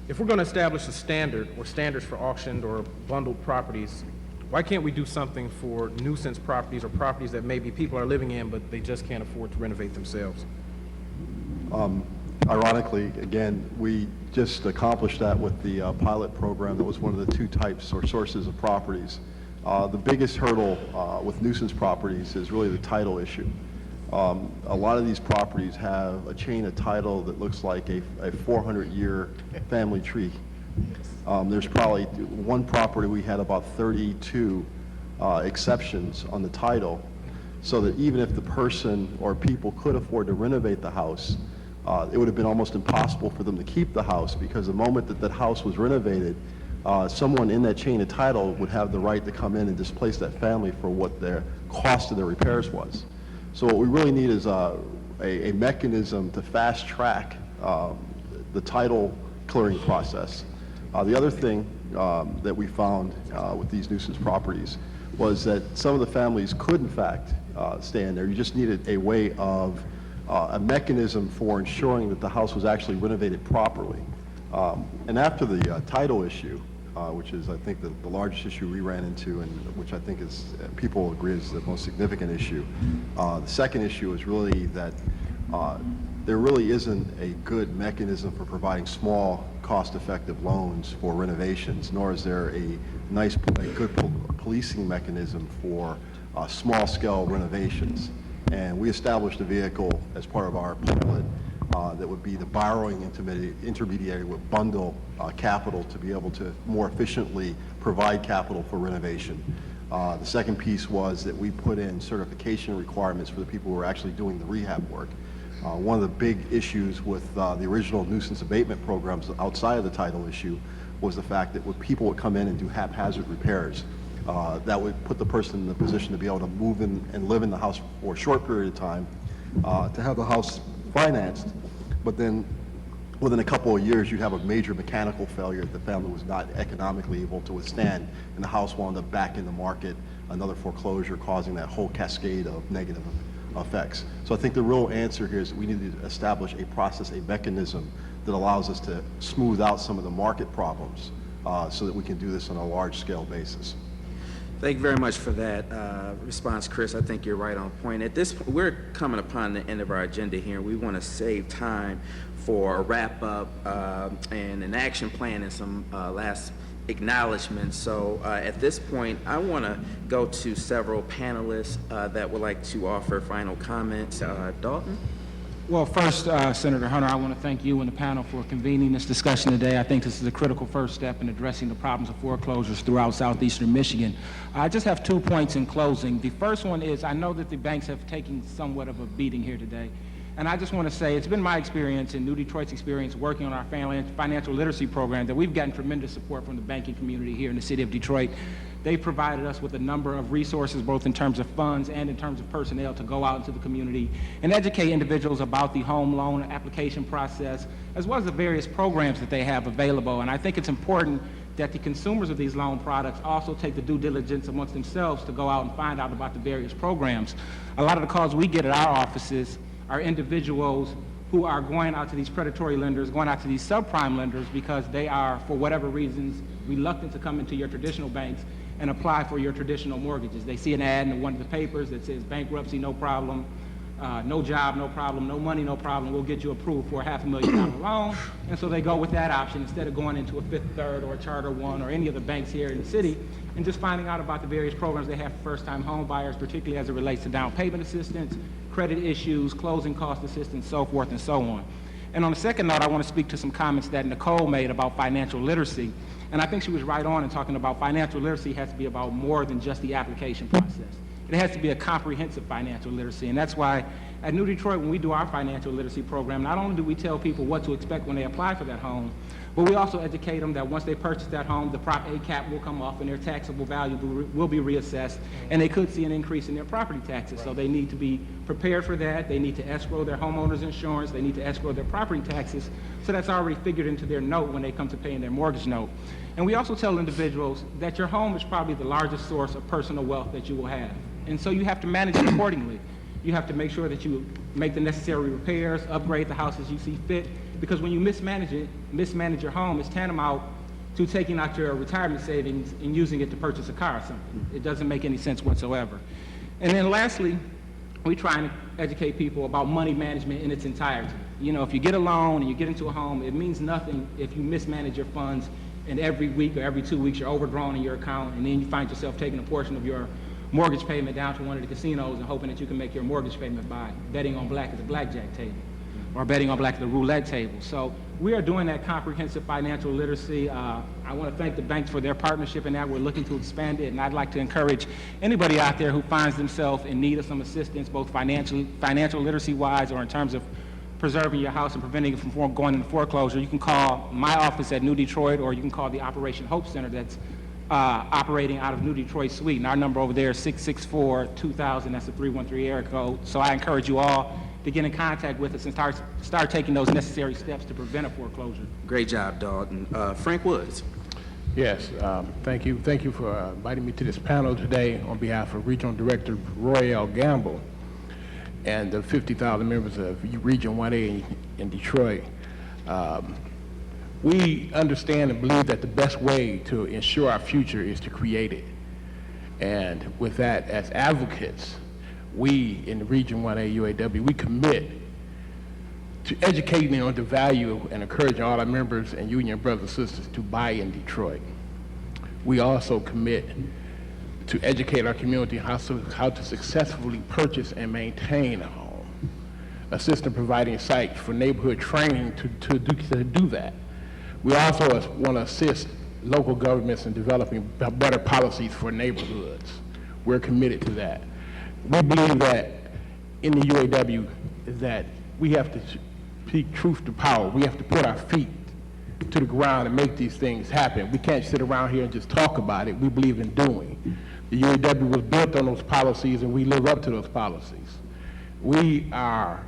if we're going to establish a standard or standards for auctioned or bundled properties, why can't we do something for nuisance properties or properties that maybe people are living in but they just can't afford to renovate themselves? Ironically, again, we just accomplished that with the pilot program. That was one of the two types or sources of properties. The biggest hurdle with nuisance properties is really the title issue. A lot of these properties have a chain of title that looks like a 400-year family tree. There's probably one property we had about 32 exceptions on the title, so that even if the person or people could afford to renovate the house, it would have been almost impossible for them to keep the house, because the moment that that house was renovated, someone in that chain of title would have the right to come in and displace that family for what their cost of their repairs was. So what we really need is a mechanism to fast track the title clearing process. The other thing that we found with these nuisance properties was that some of the families could in fact stay in there. You just needed a way of a mechanism for ensuring that the house was actually renovated properly. And after the title issue, which is I think the largest issue we ran into, and which I think is people agree is the most significant issue. The second issue is really that there really isn't a good mechanism for providing small, cost-effective loans for renovations, nor is there a good policing mechanism for small-scale renovations. And we established a vehicle as part of our pilot that would be the borrowing intermediary would bundle capital to be able to more efficiently provide capital for renovation. The second piece was that we put in certification requirements for the people who are actually doing the rehab work. One of the big issues with the original nuisance abatement programs outside of the title issue was the fact that when people would come in and do haphazard repairs, that would put the person in the position to be able to move in and live in the house for a short period of time, to have the house financed, but then within a couple of years, you'd have a major mechanical failure that the family was not economically able to withstand, and the house wound up back in the market, another foreclosure, causing that whole cascade of negative effects. So I think the real answer here is that we need to establish a process, a mechanism that allows us to smooth out some of the market problems so that we can do this on a large-scale basis. Thank you very much for that response, Chris. I think you're right on point. At this point, we're coming upon the end of our agenda here. We want to save time for a wrap-up and an action plan and some last acknowledgments. So at this point, I want to go to several panelists that would like to offer final comments. Dalton? Well, first, Senator Hunter, I want to thank you and the panel for convening this discussion today. I think this is a critical first step in addressing the problems of foreclosures throughout southeastern Michigan. I just have 2 points in closing. The first one is I know that the banks have taken somewhat of a beating here today. And I just want to say it's been my experience and New Detroit's experience working on our financial literacy program that we've gotten tremendous support from the banking community here in the city of Detroit. They provided us with a number of resources, both in terms of funds and in terms of personnel, to go out into the community and educate individuals about the home loan application process, as well as the various programs that they have available. And I think it's important that the consumers of these loan products also take the due diligence amongst themselves to go out and find out about the various programs. A lot of the calls we get at our offices are individuals who are going out to these predatory lenders, going out to these subprime lenders because they are, for whatever reasons, reluctant to come into your traditional banks and apply for your traditional mortgages. They see an ad in one of the papers that says bankruptcy, no problem, no job, no problem, no money, no problem, we'll get you approved for a $500,000 loan. And so they go with that option instead of going into a Fifth Third or a Charter One or any of the banks here in the city and just finding out about the various programs they have for first-time home buyers, particularly as it relates to down payment assistance, credit issues, closing cost assistance, so forth and so on. And on the second note, I want to speak to some comments that Nicole made about financial literacy. And I think she was right on in talking about financial literacy has to be about more than just the application process. It has to be a comprehensive financial literacy. And that's why at New Detroit, when we do our financial literacy program, not only do we tell people what to expect when they apply for that home, but we also educate them that once they purchase that home, the Prop A cap will come off and their taxable value will be reassessed, and they could see an increase in their property taxes. So they need to be prepared for that. They need to escrow their homeowner's insurance. They need to escrow their property taxes. So that's already figured into their note when they come to paying their mortgage note. And we also tell individuals that your home is probably the largest source of personal wealth that you will have. And so you have to manage it accordingly. You have to make sure that you make the necessary repairs, upgrade the house as you see fit, because when you mismanage your home, it's tantamount to taking out your retirement savings and using it to purchase a car or something. It doesn't make any sense whatsoever. And then lastly, we try and educate people about money management in its entirety. You know, if you get a loan and you get into a home, it means nothing if you mismanage your funds and every week or every 2 weeks you're overdrawn in your account, and then you find yourself taking a portion of your mortgage payment down to one of the casinos and hoping that you can make your mortgage payment by betting on black at the blackjack table or betting on black at the roulette table. So we are doing that comprehensive financial literacy. I want to thank the banks for their partnership in that. We're looking to expand it, and I'd like to encourage anybody out there who finds themselves in need of some assistance, both financial literacy-wise or in terms of preserving your house and preventing it from going into foreclosure. You can call my office at New Detroit, or you can call the Operation Hope Center that's operating out of New Detroit Suite. And our number over there is 664-2000. That's a 313 area code. So I encourage you all to get in contact with us and start taking those necessary steps to prevent a foreclosure. Great job, Dalton. Frank Woods. Yes, thank you. Thank you for inviting me to this panel today on behalf of Regional Director Roy L. Gamble and the 50,000 members of Region 1A in Detroit. We understand and believe that the best way to ensure our future is to create it. And with that, as advocates, we in the Region 1A UAW, we commit to educating on the value and encouraging all our members and union brothers and sisters to buy in Detroit. We also commit to educate our community how to successfully purchase and maintain a home, assist in providing sites for neighborhood training to do that. We also want to assist local governments in developing better policies for neighborhoods. We're committed to that. We believe that in the UAW that we have to speak truth to power. We have to put our feet to the ground and make these things happen. We can't sit around here and just talk about it. We believe in doing. The UAW was built on those policies, and we live up to those policies. We are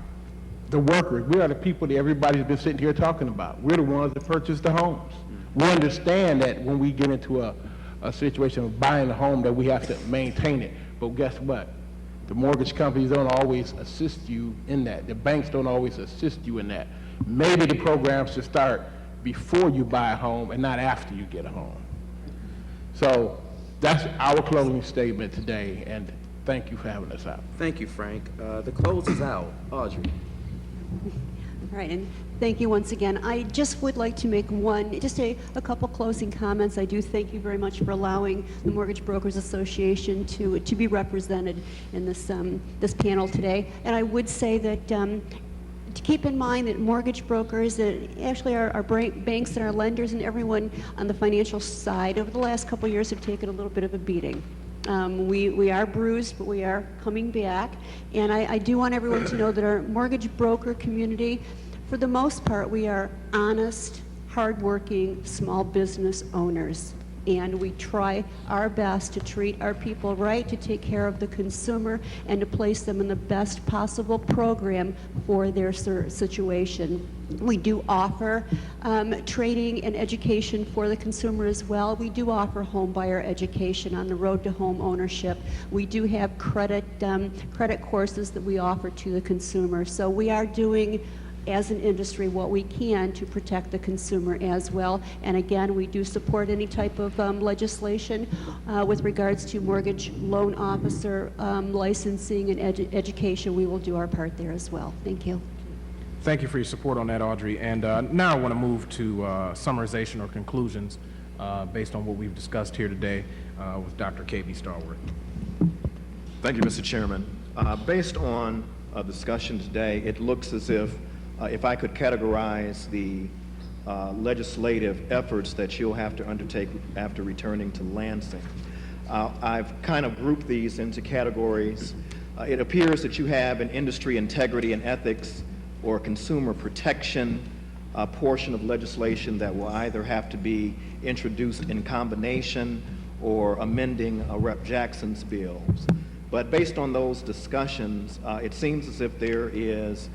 the workers. We are the people that everybody's been sitting here talking about. We're the ones that purchase the homes. We understand that when we get into a situation of buying a home that we have to maintain it. But guess what? The mortgage companies don't always assist you in that. The banks don't always assist you in that. Maybe the programs should start before you buy a home and not after you get a home. So that's our closing statement today, and thank you for having us out. Thank you, Frank. The close is out. Audrey. All right, and thank you once again. I just would like to make a couple closing comments. I do thank you very much for allowing the Mortgage Brokers Association to be represented in this panel today. And I would say that to keep in mind that mortgage brokers, actually our banks and our lenders and everyone on the financial side over the last couple of years have taken a little bit of a beating. We are bruised, but we are coming back. And I do want everyone to know that our mortgage broker community, for the most part, we are honest, hardworking, small business owners. And we try our best to treat our people right, to take care of the consumer, and to place them in the best possible program for their situation. We do offer training and education for the consumer as well. We do offer home buyer education on the road to home ownership. We do have credit courses that we offer to the consumer. So we are doing, as an industry, what we can to protect the consumer as well. And again, we do support any type of legislation with regards to mortgage loan officer licensing and education. We will do our part there as well. Thank you. Thank you for your support on that, Audrey. And now I want to move to summarization or conclusions based on what we've discussed here today with Dr. K.B. Stallworth. Thank you, Mr. Chairman. Based on discussion today, it looks as if I could categorize the legislative efforts that you'll have to undertake after returning to Lansing. I've kind of grouped these into categories. It appears that you have an industry integrity and ethics or consumer protection portion of legislation that will either have to be introduced in combination or amending Rep. Jackson's bills. But based on those discussions, it seems as if there is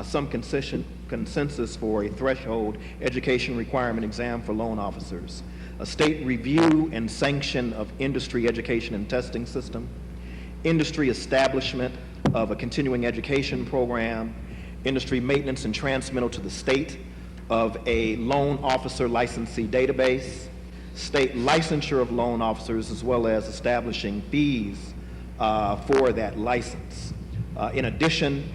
some consensus for a threshold education requirement exam for loan officers, a state review and sanction of industry education and testing system, industry establishment of a continuing education program, industry maintenance and transmittal to the state of a loan officer licensee database, state licensure of loan officers, as well as establishing fees for that license. In addition,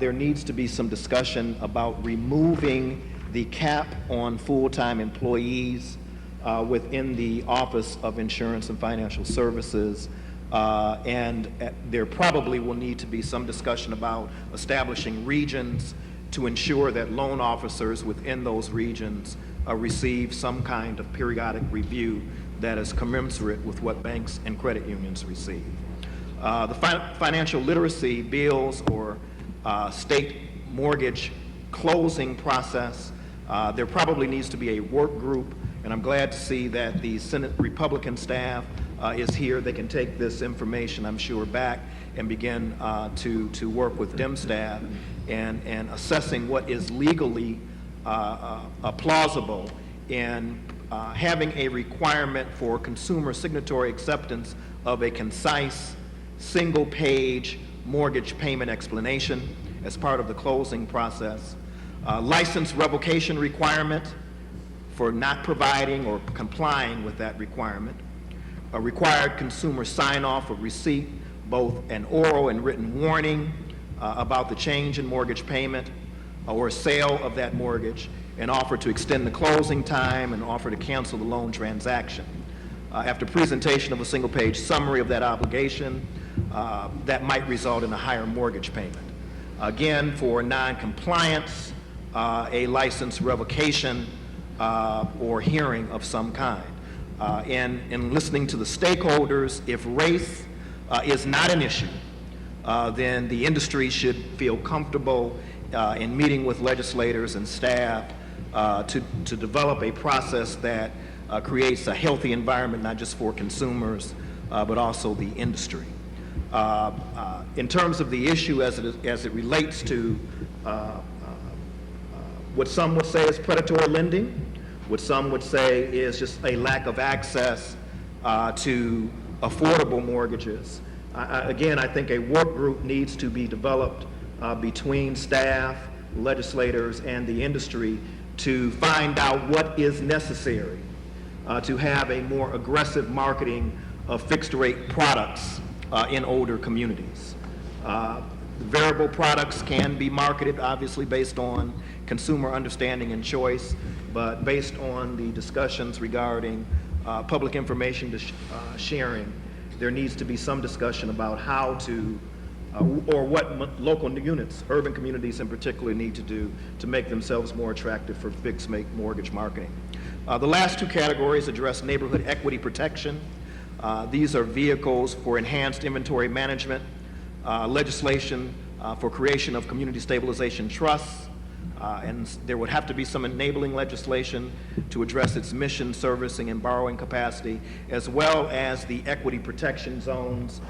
there needs to be some discussion about removing the cap on full-time employees within the Office of Insurance and Financial Services, and there probably will need to be some discussion about establishing regions to ensure that loan officers within those regions receive some kind of periodic review that is commensurate with what banks and credit unions receive. The financial literacy bills or state mortgage closing process, there probably needs to be a work group, and I'm glad to see that the Senate Republican staff is here. They can take this information, I'm sure, back and begin to work with Dem staff and assessing what is legally plausible in having a requirement for consumer signatory acceptance of a concise single-page mortgage payment explanation as part of the closing process, license revocation requirement for not providing or complying with that requirement, a required consumer sign-off of receipt, both an oral and written warning about the change in mortgage payment or sale of that mortgage, an offer to extend the closing time, an offer to cancel the loan transaction. After presentation of a single-page summary of that obligation, that might result in a higher mortgage payment. Again, for non-compliance, a license revocation or hearing of some kind. In listening to the stakeholders, if race is not an issue, then the industry should feel comfortable in meeting with legislators and staff to develop a process that creates a healthy environment, not just for consumers, but also the industry. In terms of the issue as it relates to what some would say is predatory lending, what some would say is just a lack of access to affordable mortgages. Again, I think a work group needs to be developed between staff, legislators, and the industry to find out what is necessary to have a more aggressive marketing of fixed-rate products in older communities. Variable products can be marketed, obviously, based on consumer understanding and choice, but based on the discussions regarding public information sharing, there needs to be some discussion about how to, or what local units, urban communities in particular, need to do to make themselves more attractive for fixed-rate mortgage marketing. The last two categories address neighborhood equity protection. These are vehicles for enhanced inventory management, legislation for creation of community stabilization trusts, and there would have to be some enabling legislation to address its mission, servicing, and borrowing capacity, as well as the equity protection zones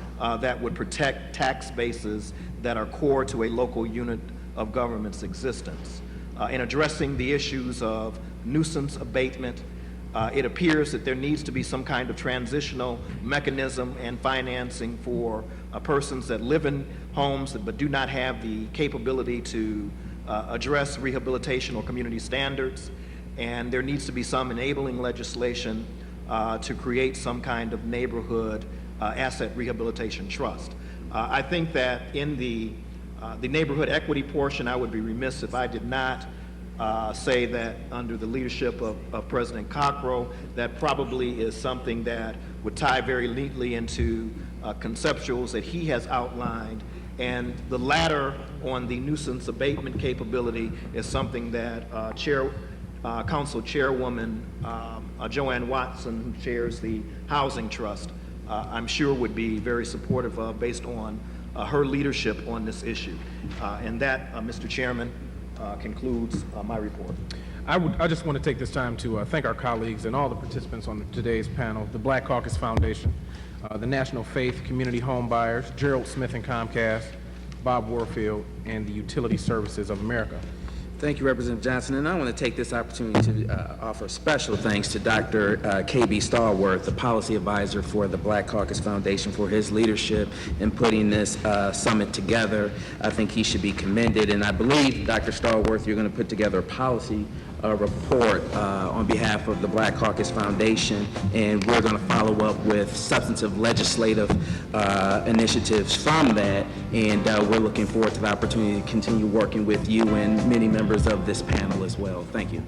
that would protect tax bases that are core to a local unit of government's existence. In addressing the issues of nuisance abatement, it appears that there needs to be some kind of transitional mechanism and financing for persons that live in homes but do not have the capability to address rehabilitation or community standards, and there needs to be some enabling legislation to create some kind of neighborhood asset rehabilitation trust. I think that in the neighborhood equity portion, I would be remiss if I did not say that under the leadership of President Cockrell, that probably is something that would tie very neatly into conceptuals that he has outlined. And the latter on the nuisance abatement capability is something that Council Chairwoman Joanne Watson, who chairs the Housing Trust, I'm sure would be very supportive of based on her leadership on this issue. And that, Mr. Chairman, concludes my report. I just want to take this time to thank our colleagues and all the participants on today's panel, the Black Caucus Foundation, the National Faith Community Home Buyers, Gerald Smith and Comcast, Bob Warfield, and the Utility Services of America. Thank you, Representative Johnson. And I want to take this opportunity to offer special thanks to Dr. K.B. Stallworth, the policy advisor for the Black Caucus Foundation, for his leadership in putting this summit together. I think he should be commended. And I believe, Dr. Stallworth, you're going to put together a policy report on behalf of the Black Caucus Foundation, and we're going to follow up with substantive legislative initiatives from that, and we're looking forward to the opportunity to continue working with you and many members of this panel as well. Thank you.